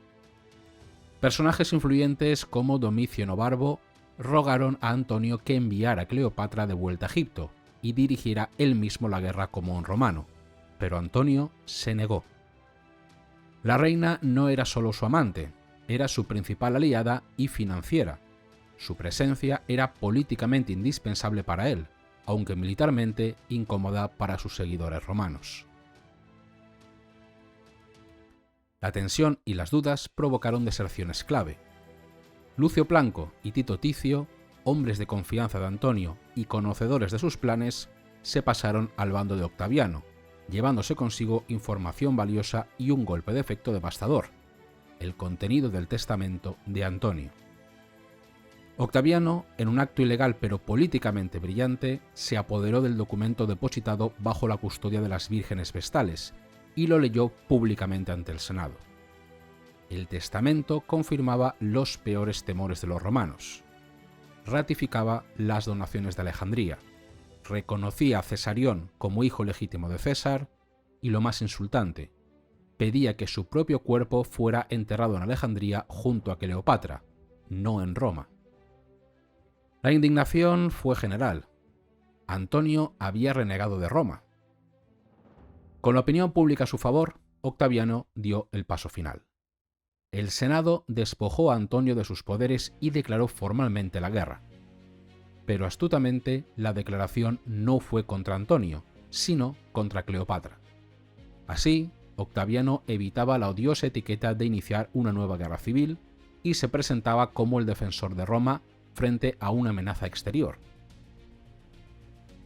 Personajes influyentes como Domicio Nobarbo rogaron a Antonio que enviara a Cleopatra de vuelta a Egipto y dirigiera él mismo la guerra como un romano, pero Antonio se negó. La reina no era solo su amante, era su principal aliada y financiera. Su presencia era políticamente indispensable para él, aunque militarmente incómoda para sus seguidores romanos. La tensión y las dudas provocaron deserciones clave. Lucio Planco y Tito Ticio, hombres de confianza de Antonio y conocedores de sus planes, se pasaron al bando de Octaviano, llevándose consigo información valiosa y un golpe de efecto devastador: el contenido del testamento de Antonio. Octaviano, en un acto ilegal pero políticamente brillante, se apoderó del documento depositado bajo la custodia de las vírgenes vestales y lo leyó públicamente ante el Senado. El testamento confirmaba los peores temores de los romanos. Ratificaba las donaciones de Alejandría, reconocía a Cesarión como hijo legítimo de César y, lo más insultante, pedía que su propio cuerpo fuera enterrado en Alejandría junto a Cleopatra, no en Roma. La indignación fue general. Antonio había renegado de Roma. Con la opinión pública a su favor, Octaviano dio el paso final. El Senado despojó a Antonio de sus poderes y declaró formalmente la guerra. Pero astutamente, la declaración no fue contra Antonio, sino contra Cleopatra. Así, Octaviano evitaba la odiosa etiqueta de iniciar una nueva guerra civil y se presentaba como el defensor de Roma frente a una amenaza exterior.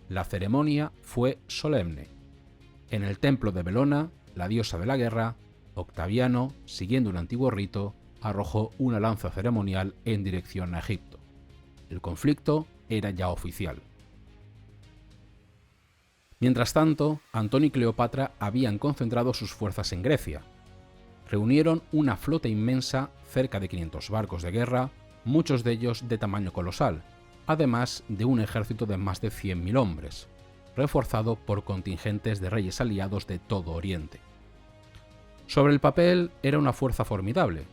La ceremonia fue solemne. En el templo de Belona, la diosa de la guerra, Octaviano, siguiendo un antiguo rito, arrojó una lanza ceremonial en dirección a Egipto. El conflicto era ya oficial. Mientras tanto, Antonio y Cleopatra habían concentrado sus fuerzas en Grecia. Reunieron una flota inmensa, cerca de 500 barcos de guerra, muchos de ellos de tamaño colosal, además de un ejército de más de 100.000 hombres, reforzado por contingentes de reyes aliados de todo Oriente. Sobre el papel era una fuerza formidable,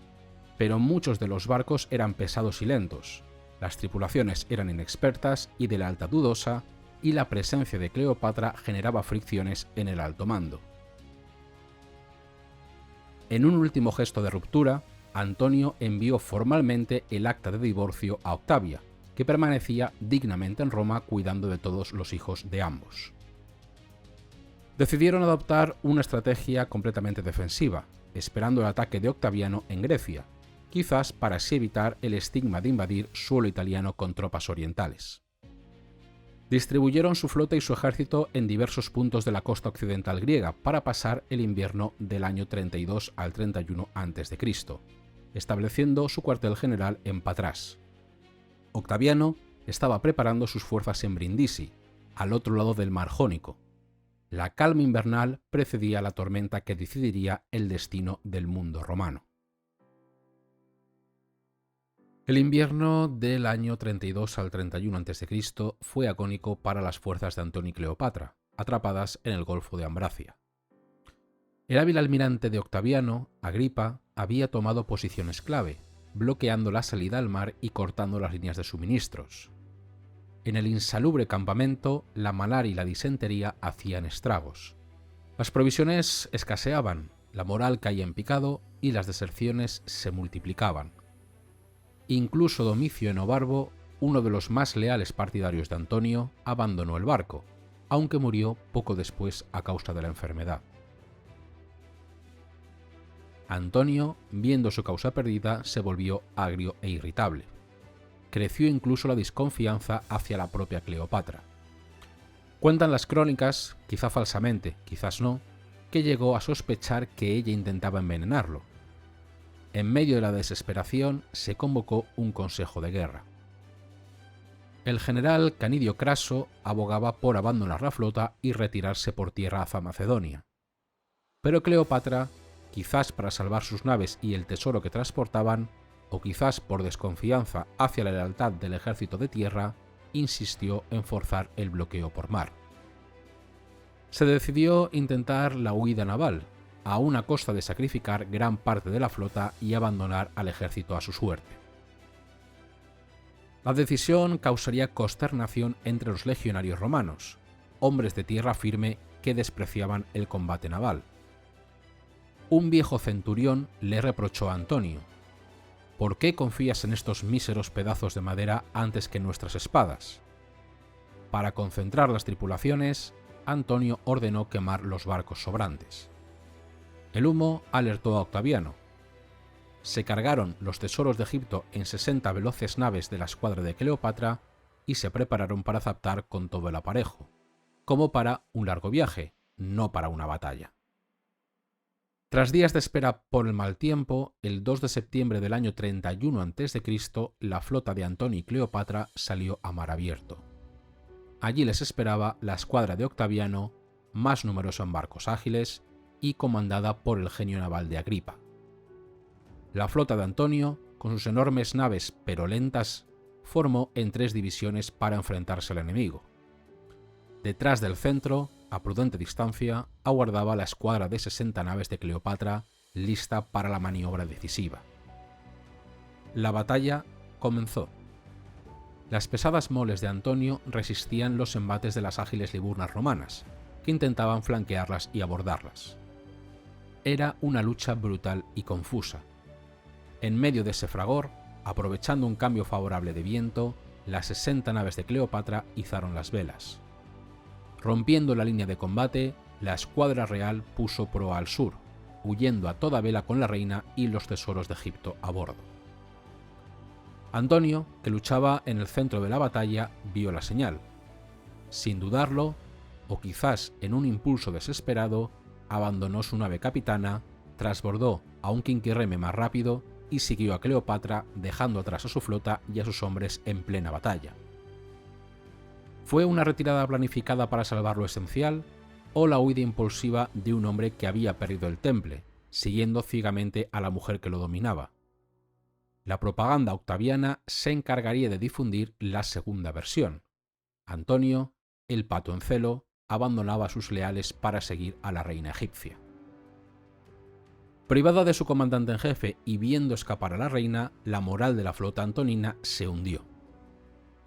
Pero muchos de los barcos eran pesados y lentos, las tripulaciones eran inexpertas y de lealtad dudosa, y la presencia de Cleopatra generaba fricciones en el alto mando. En un último gesto de ruptura, Antonio envió formalmente el acta de divorcio a Octavia, que permanecía dignamente en Roma cuidando de todos los hijos de ambos. Decidieron adoptar una estrategia completamente defensiva, esperando el ataque de Octaviano en Grecia, quizás para así evitar el estigma de invadir suelo italiano con tropas orientales. Distribuyeron su flota y su ejército en diversos puntos de la costa occidental griega para pasar el invierno del año 32 al 31 a.C., estableciendo su cuartel general en Patras. Octaviano estaba preparando sus fuerzas en Brindisi, al otro lado del mar Jónico. La calma invernal precedía la tormenta que decidiría el destino del mundo romano. El invierno del año 32 al 31 a.C. fue agónico para las fuerzas de Antonio y Cleopatra, atrapadas en el Golfo de Ambracia. El hábil almirante de Octaviano, Agripa, había tomado posiciones clave, bloqueando la salida al mar y cortando las líneas de suministros. En el insalubre campamento, la malaria y la disentería hacían estragos. Las provisiones escaseaban, la moral caía en picado y las deserciones se multiplicaban. Incluso Domicio Enobarbo, uno de los más leales partidarios de Antonio, abandonó el barco, aunque murió poco después a causa de la enfermedad. Antonio, viendo su causa perdida, se volvió agrio e irritable. Creció incluso la desconfianza hacia la propia Cleopatra. Cuentan las crónicas, quizá falsamente, quizás no, que llegó a sospechar que ella intentaba envenenarlo. En medio de la desesperación se convocó un consejo de guerra. El general Canidio Craso abogaba por abandonar la flota y retirarse por tierra hacia Macedonia. Pero Cleopatra, quizás para salvar sus naves y el tesoro que transportaban, o quizás por desconfianza hacia la lealtad del ejército de tierra, insistió en forzar el bloqueo por mar. Se decidió intentar la huida naval, a una costa de sacrificar gran parte de la flota y abandonar al ejército a su suerte. La decisión causaría consternación entre los legionarios romanos, hombres de tierra firme que despreciaban el combate naval. Un viejo centurión le reprochó a Antonio: ¿por qué confías en estos míseros pedazos de madera antes que en nuestras espadas? Para concentrar las tripulaciones, Antonio ordenó quemar los barcos sobrantes. El humo alertó a Octaviano. Se cargaron los tesoros de Egipto en 60 veloces naves de la escuadra de Cleopatra y se prepararon para zaptar con todo el aparejo, como para un largo viaje, no para una batalla. Tras días de espera por el mal tiempo, el 2 de septiembre del año 31 a.C., la flota de Antonio y Cleopatra salió a mar abierto. Allí les esperaba la escuadra de Octaviano, más numerosa en barcos ágiles, y comandada por el genio naval de Agripa. La flota de Antonio, con sus enormes naves pero lentas, formó en 3 divisiones para enfrentarse al enemigo. Detrás del centro, a prudente distancia, aguardaba la escuadra de 60 naves de Cleopatra, lista para la maniobra decisiva. La batalla comenzó. Las pesadas moles de Antonio resistían los embates de las ágiles liburnas romanas, que intentaban flanquearlas y abordarlas. Era una lucha brutal y confusa. En medio de ese fragor, aprovechando un cambio favorable de viento, las 60 naves de Cleopatra izaron las velas. Rompiendo la línea de combate, la escuadra real puso proa al sur, huyendo a toda vela con la reina y los tesoros de Egipto a bordo. Antonio, que luchaba en el centro de la batalla, vio la señal. Sin dudarlo, o quizás en un impulso desesperado, abandonó su nave capitana, trasbordó a un quinquirreme más rápido y siguió a Cleopatra, dejando atrás a su flota y a sus hombres en plena batalla. ¿Fue una retirada planificada para salvar lo esencial, o la huida impulsiva de un hombre que había perdido el temple, siguiendo ciegamente a la mujer que lo dominaba? La propaganda octaviana se encargaría de difundir la segunda versión. Antonio, el pato en celo, abandonaba a sus leales para seguir a la reina egipcia. Privada de su comandante en jefe y viendo escapar a la reina, la moral de la flota antonina se hundió.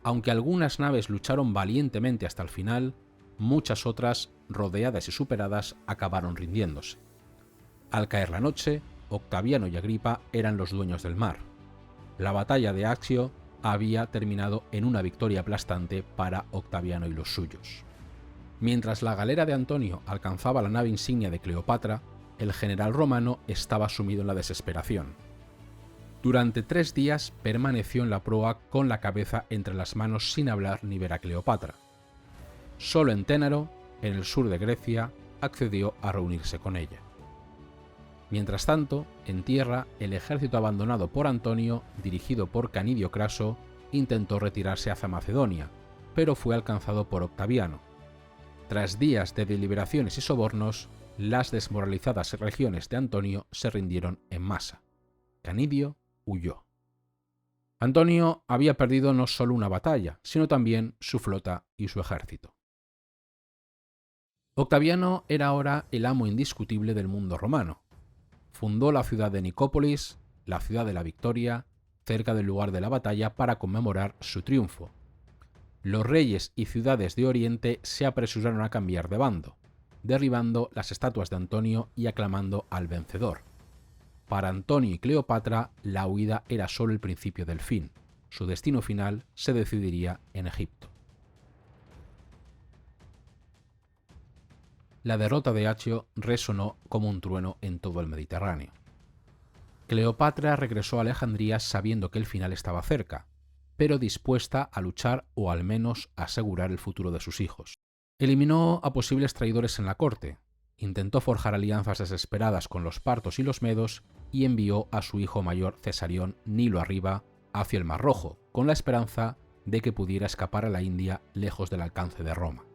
Aunque algunas naves lucharon valientemente hasta el final, muchas otras, rodeadas y superadas, acabaron rindiéndose. Al caer la noche, Octaviano y Agripa eran los dueños del mar. La batalla de Accio había terminado en una victoria aplastante para Octaviano y los suyos. Mientras la galera de Antonio alcanzaba la nave insignia de Cleopatra, el general romano estaba sumido en la desesperación. Durante 3 días permaneció en la proa con la cabeza entre las manos sin hablar ni ver a Cleopatra. Solo en Ténaro, en el sur de Grecia, accedió a reunirse con ella. Mientras tanto, en tierra, el ejército abandonado por Antonio, dirigido por Canidio Craso, intentó retirarse hacia Macedonia, pero fue alcanzado por Octaviano. Tras días de deliberaciones y sobornos, las desmoralizadas regiones de Antonio se rindieron en masa. Canidio huyó. Antonio había perdido no solo una batalla, sino también su flota y su ejército. Octaviano era ahora el amo indiscutible del mundo romano. Fundó la ciudad de Nicópolis, la ciudad de la Victoria, cerca del lugar de la batalla para conmemorar su triunfo. Los reyes y ciudades de Oriente se apresuraron a cambiar de bando, derribando las estatuas de Antonio y aclamando al vencedor. Para Antonio y Cleopatra, la huida era solo el principio del fin. Su destino final se decidiría en Egipto. La derrota de Accio resonó como un trueno en todo el Mediterráneo. Cleopatra regresó a Alejandría sabiendo que el final estaba cerca, pero dispuesta a luchar o al menos a asegurar el futuro de sus hijos. Eliminó a posibles traidores en la corte, intentó forjar alianzas desesperadas con los partos y los medos y envió a su hijo mayor Cesarión Nilo arriba hacia el Mar Rojo, con la esperanza de que pudiera escapar a la India lejos del alcance de Roma.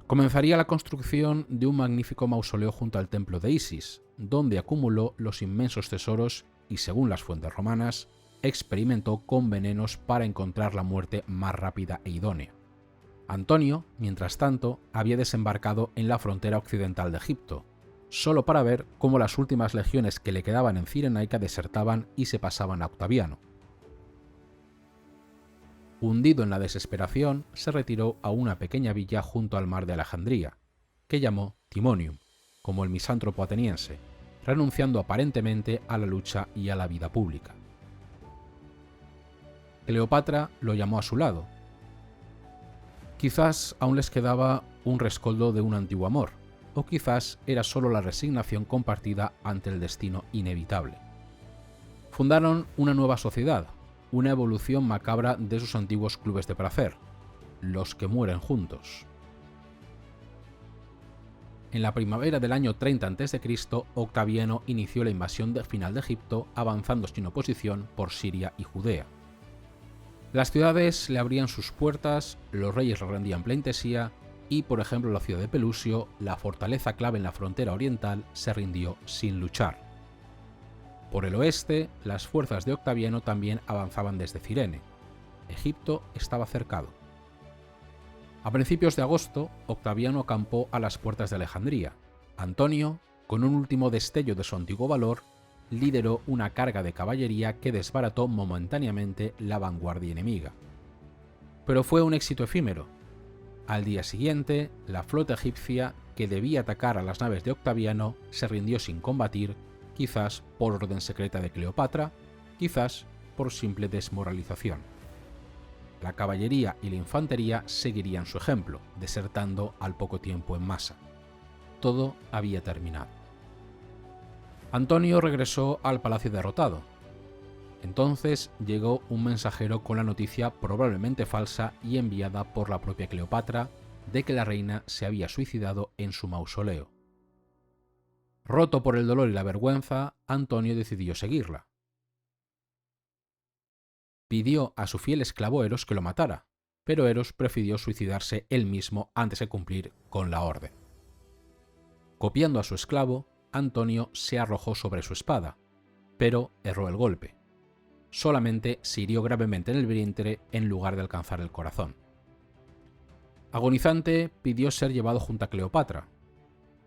Comenzaría la construcción de un magnífico mausoleo junto al templo de Isis, donde acumuló los inmensos tesoros y, según las fuentes romanas, experimentó con venenos para encontrar la muerte más rápida e idónea. Antonio, mientras tanto, había desembarcado en la frontera occidental de Egipto, solo para ver cómo las últimas legiones que le quedaban en Cirenaica desertaban y se pasaban a Octaviano. Hundido en la desesperación, se retiró a una pequeña villa junto al mar de Alejandría, que llamó Timonium, como el misántropo ateniense, renunciando aparentemente a la lucha y a la vida pública. Cleopatra lo llamó a su lado. Quizás aún les quedaba un rescoldo de un antiguo amor, o quizás era solo la resignación compartida ante el destino inevitable. Fundaron una nueva sociedad, una evolución macabra de sus antiguos clubes de placer, los que mueren juntos. En la primavera del año 30 a.C., Octaviano inició la invasión final de Egipto, avanzando sin oposición por Siria y Judea. Las ciudades le abrían sus puertas, los reyes le rendían pleitesía y, por ejemplo, la ciudad de Pelusio, la fortaleza clave en la frontera oriental, se rindió sin luchar. Por el oeste, las fuerzas de Octaviano también avanzaban desde Cirene. Egipto estaba cercado. A principios de agosto, Octaviano acampó a las puertas de Alejandría. Antonio, con un último destello de su antiguo valor, lideró una carga de caballería que desbarató momentáneamente la vanguardia enemiga. Pero fue un éxito efímero. Al día siguiente, la flota egipcia, que debía atacar a las naves de Octaviano, se rindió sin combatir, quizás por orden secreta de Cleopatra, quizás por simple desmoralización. La caballería y la infantería seguirían su ejemplo, desertando al poco tiempo en masa. Todo había terminado. Antonio regresó al palacio derrotado. Entonces llegó un mensajero con la noticia probablemente falsa y enviada por la propia Cleopatra de que la reina se había suicidado en su mausoleo. Roto por el dolor y la vergüenza, Antonio decidió seguirla. Pidió a su fiel esclavo Eros que lo matara, pero Eros prefirió suicidarse él mismo antes de cumplir con la orden. Copiando a su esclavo, Antonio se arrojó sobre su espada, pero erró el golpe. Solamente se hirió gravemente en el vientre en lugar de alcanzar el corazón. Agonizante, pidió ser llevado junto a Cleopatra.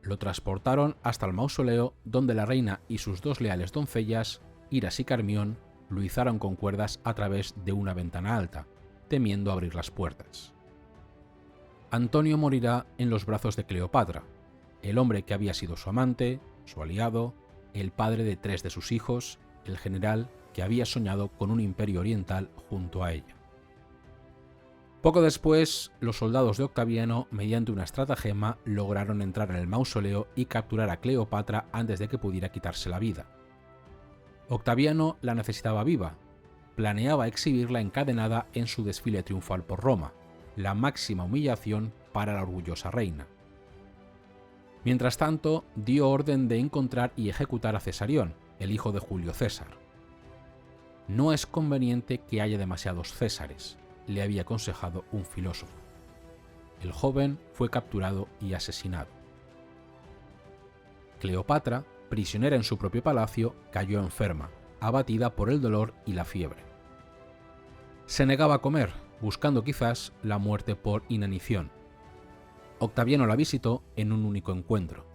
Lo transportaron hasta el mausoleo donde la reina y sus dos leales doncellas, Iras y Carmión, lo izaron con cuerdas a través de una ventana alta, temiendo abrir las puertas. Antonio morirá en los brazos de Cleopatra, el hombre que había sido su amante, su aliado, el padre de 3 de sus hijos, el general que había soñado con un imperio oriental junto a ella. Poco después, los soldados de Octaviano, mediante una estratagema, lograron entrar en el mausoleo y capturar a Cleopatra antes de que pudiera quitarse la vida. Octaviano la necesitaba viva. Planeaba exhibirla encadenada en su desfile triunfal por Roma, la máxima humillación para la orgullosa reina. Mientras tanto, dio orden de encontrar y ejecutar a Cesarión, el hijo de Julio César. No es conveniente que haya demasiados Césares, le había aconsejado un filósofo. El joven fue capturado y asesinado. Cleopatra, prisionera en su propio palacio, cayó enferma, abatida por el dolor y la fiebre. Se negaba a comer, buscando quizás la muerte por inanición. Octaviano la visitó en un único encuentro.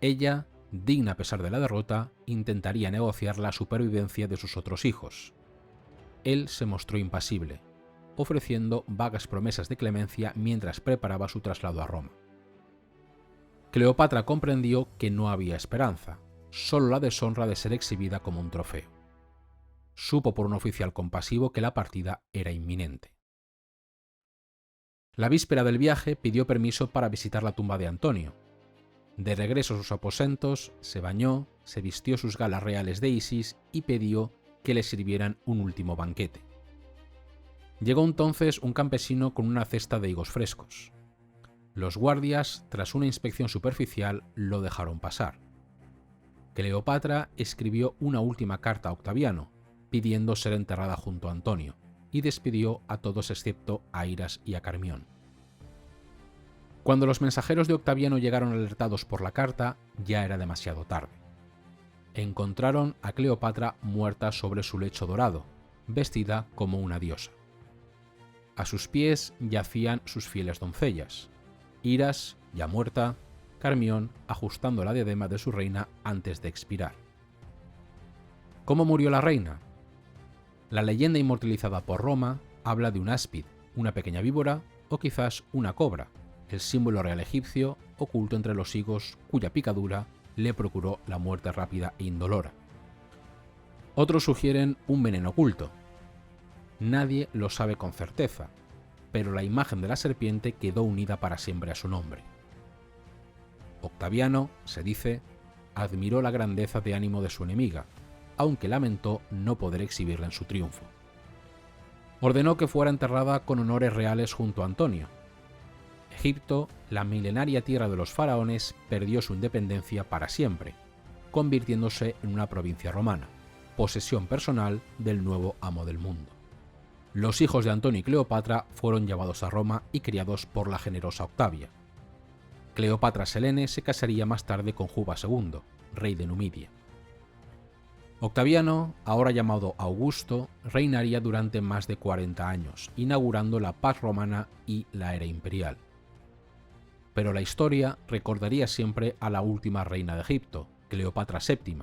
Ella, digna a pesar de la derrota, intentaría negociar la supervivencia de sus otros hijos. Él se mostró impasible, ofreciendo vagas promesas de clemencia mientras preparaba su traslado a Roma. Cleopatra comprendió que no había esperanza, solo la deshonra de ser exhibida como un trofeo. Supo por un oficial compasivo que la partida era inminente. La víspera del viaje pidió permiso para visitar la tumba de Antonio. De regreso a sus aposentos, se bañó, se vistió sus galas reales de Isis y pidió que le sirvieran un último banquete. Llegó entonces un campesino con una cesta de higos frescos. Los guardias, tras una inspección superficial, lo dejaron pasar. Cleopatra escribió una última carta a Octaviano, pidiendo ser enterrada junto a Antonio, y despidió a todos excepto a Iras y a Carmión. Cuando los mensajeros de Octaviano llegaron alertados por la carta, ya era demasiado tarde. Encontraron a Cleopatra muerta sobre su lecho dorado, vestida como una diosa. A sus pies yacían sus fieles doncellas, Iras, ya muerta, Carmión ajustando la diadema de su reina antes de expirar. ¿Cómo murió la reina? La leyenda inmortalizada por Roma habla de un áspid, una pequeña víbora o quizás una cobra, el símbolo real egipcio oculto entre los higos cuya picadura le procuró la muerte rápida e indolora. Otros sugieren un veneno oculto. Nadie lo sabe con certeza, pero la imagen de la serpiente quedó unida para siempre a su nombre. Octaviano, se dice, admiró la grandeza de ánimo de su enemiga, aunque lamentó no poder exhibirla en su triunfo. Ordenó que fuera enterrada con honores reales junto a Antonio. Egipto, la milenaria tierra de los faraones, perdió su independencia para siempre, convirtiéndose en una provincia romana, posesión personal del nuevo amo del mundo. Los hijos de Antonio y Cleopatra fueron llevados a Roma y criados por la generosa Octavia. Cleopatra Selene se casaría más tarde con Juba II, rey de Numidia. Octaviano, ahora llamado Augusto, reinaría durante más de 40 años, inaugurando la paz romana y la era imperial. Pero la historia recordaría siempre a la última reina de Egipto, Cleopatra VII,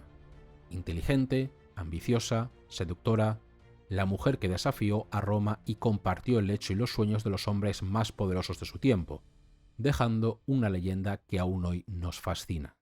inteligente, ambiciosa, seductora, la mujer que desafió a Roma y compartió el lecho y los sueños de los hombres más poderosos de su tiempo, dejando una leyenda que aún hoy nos fascina.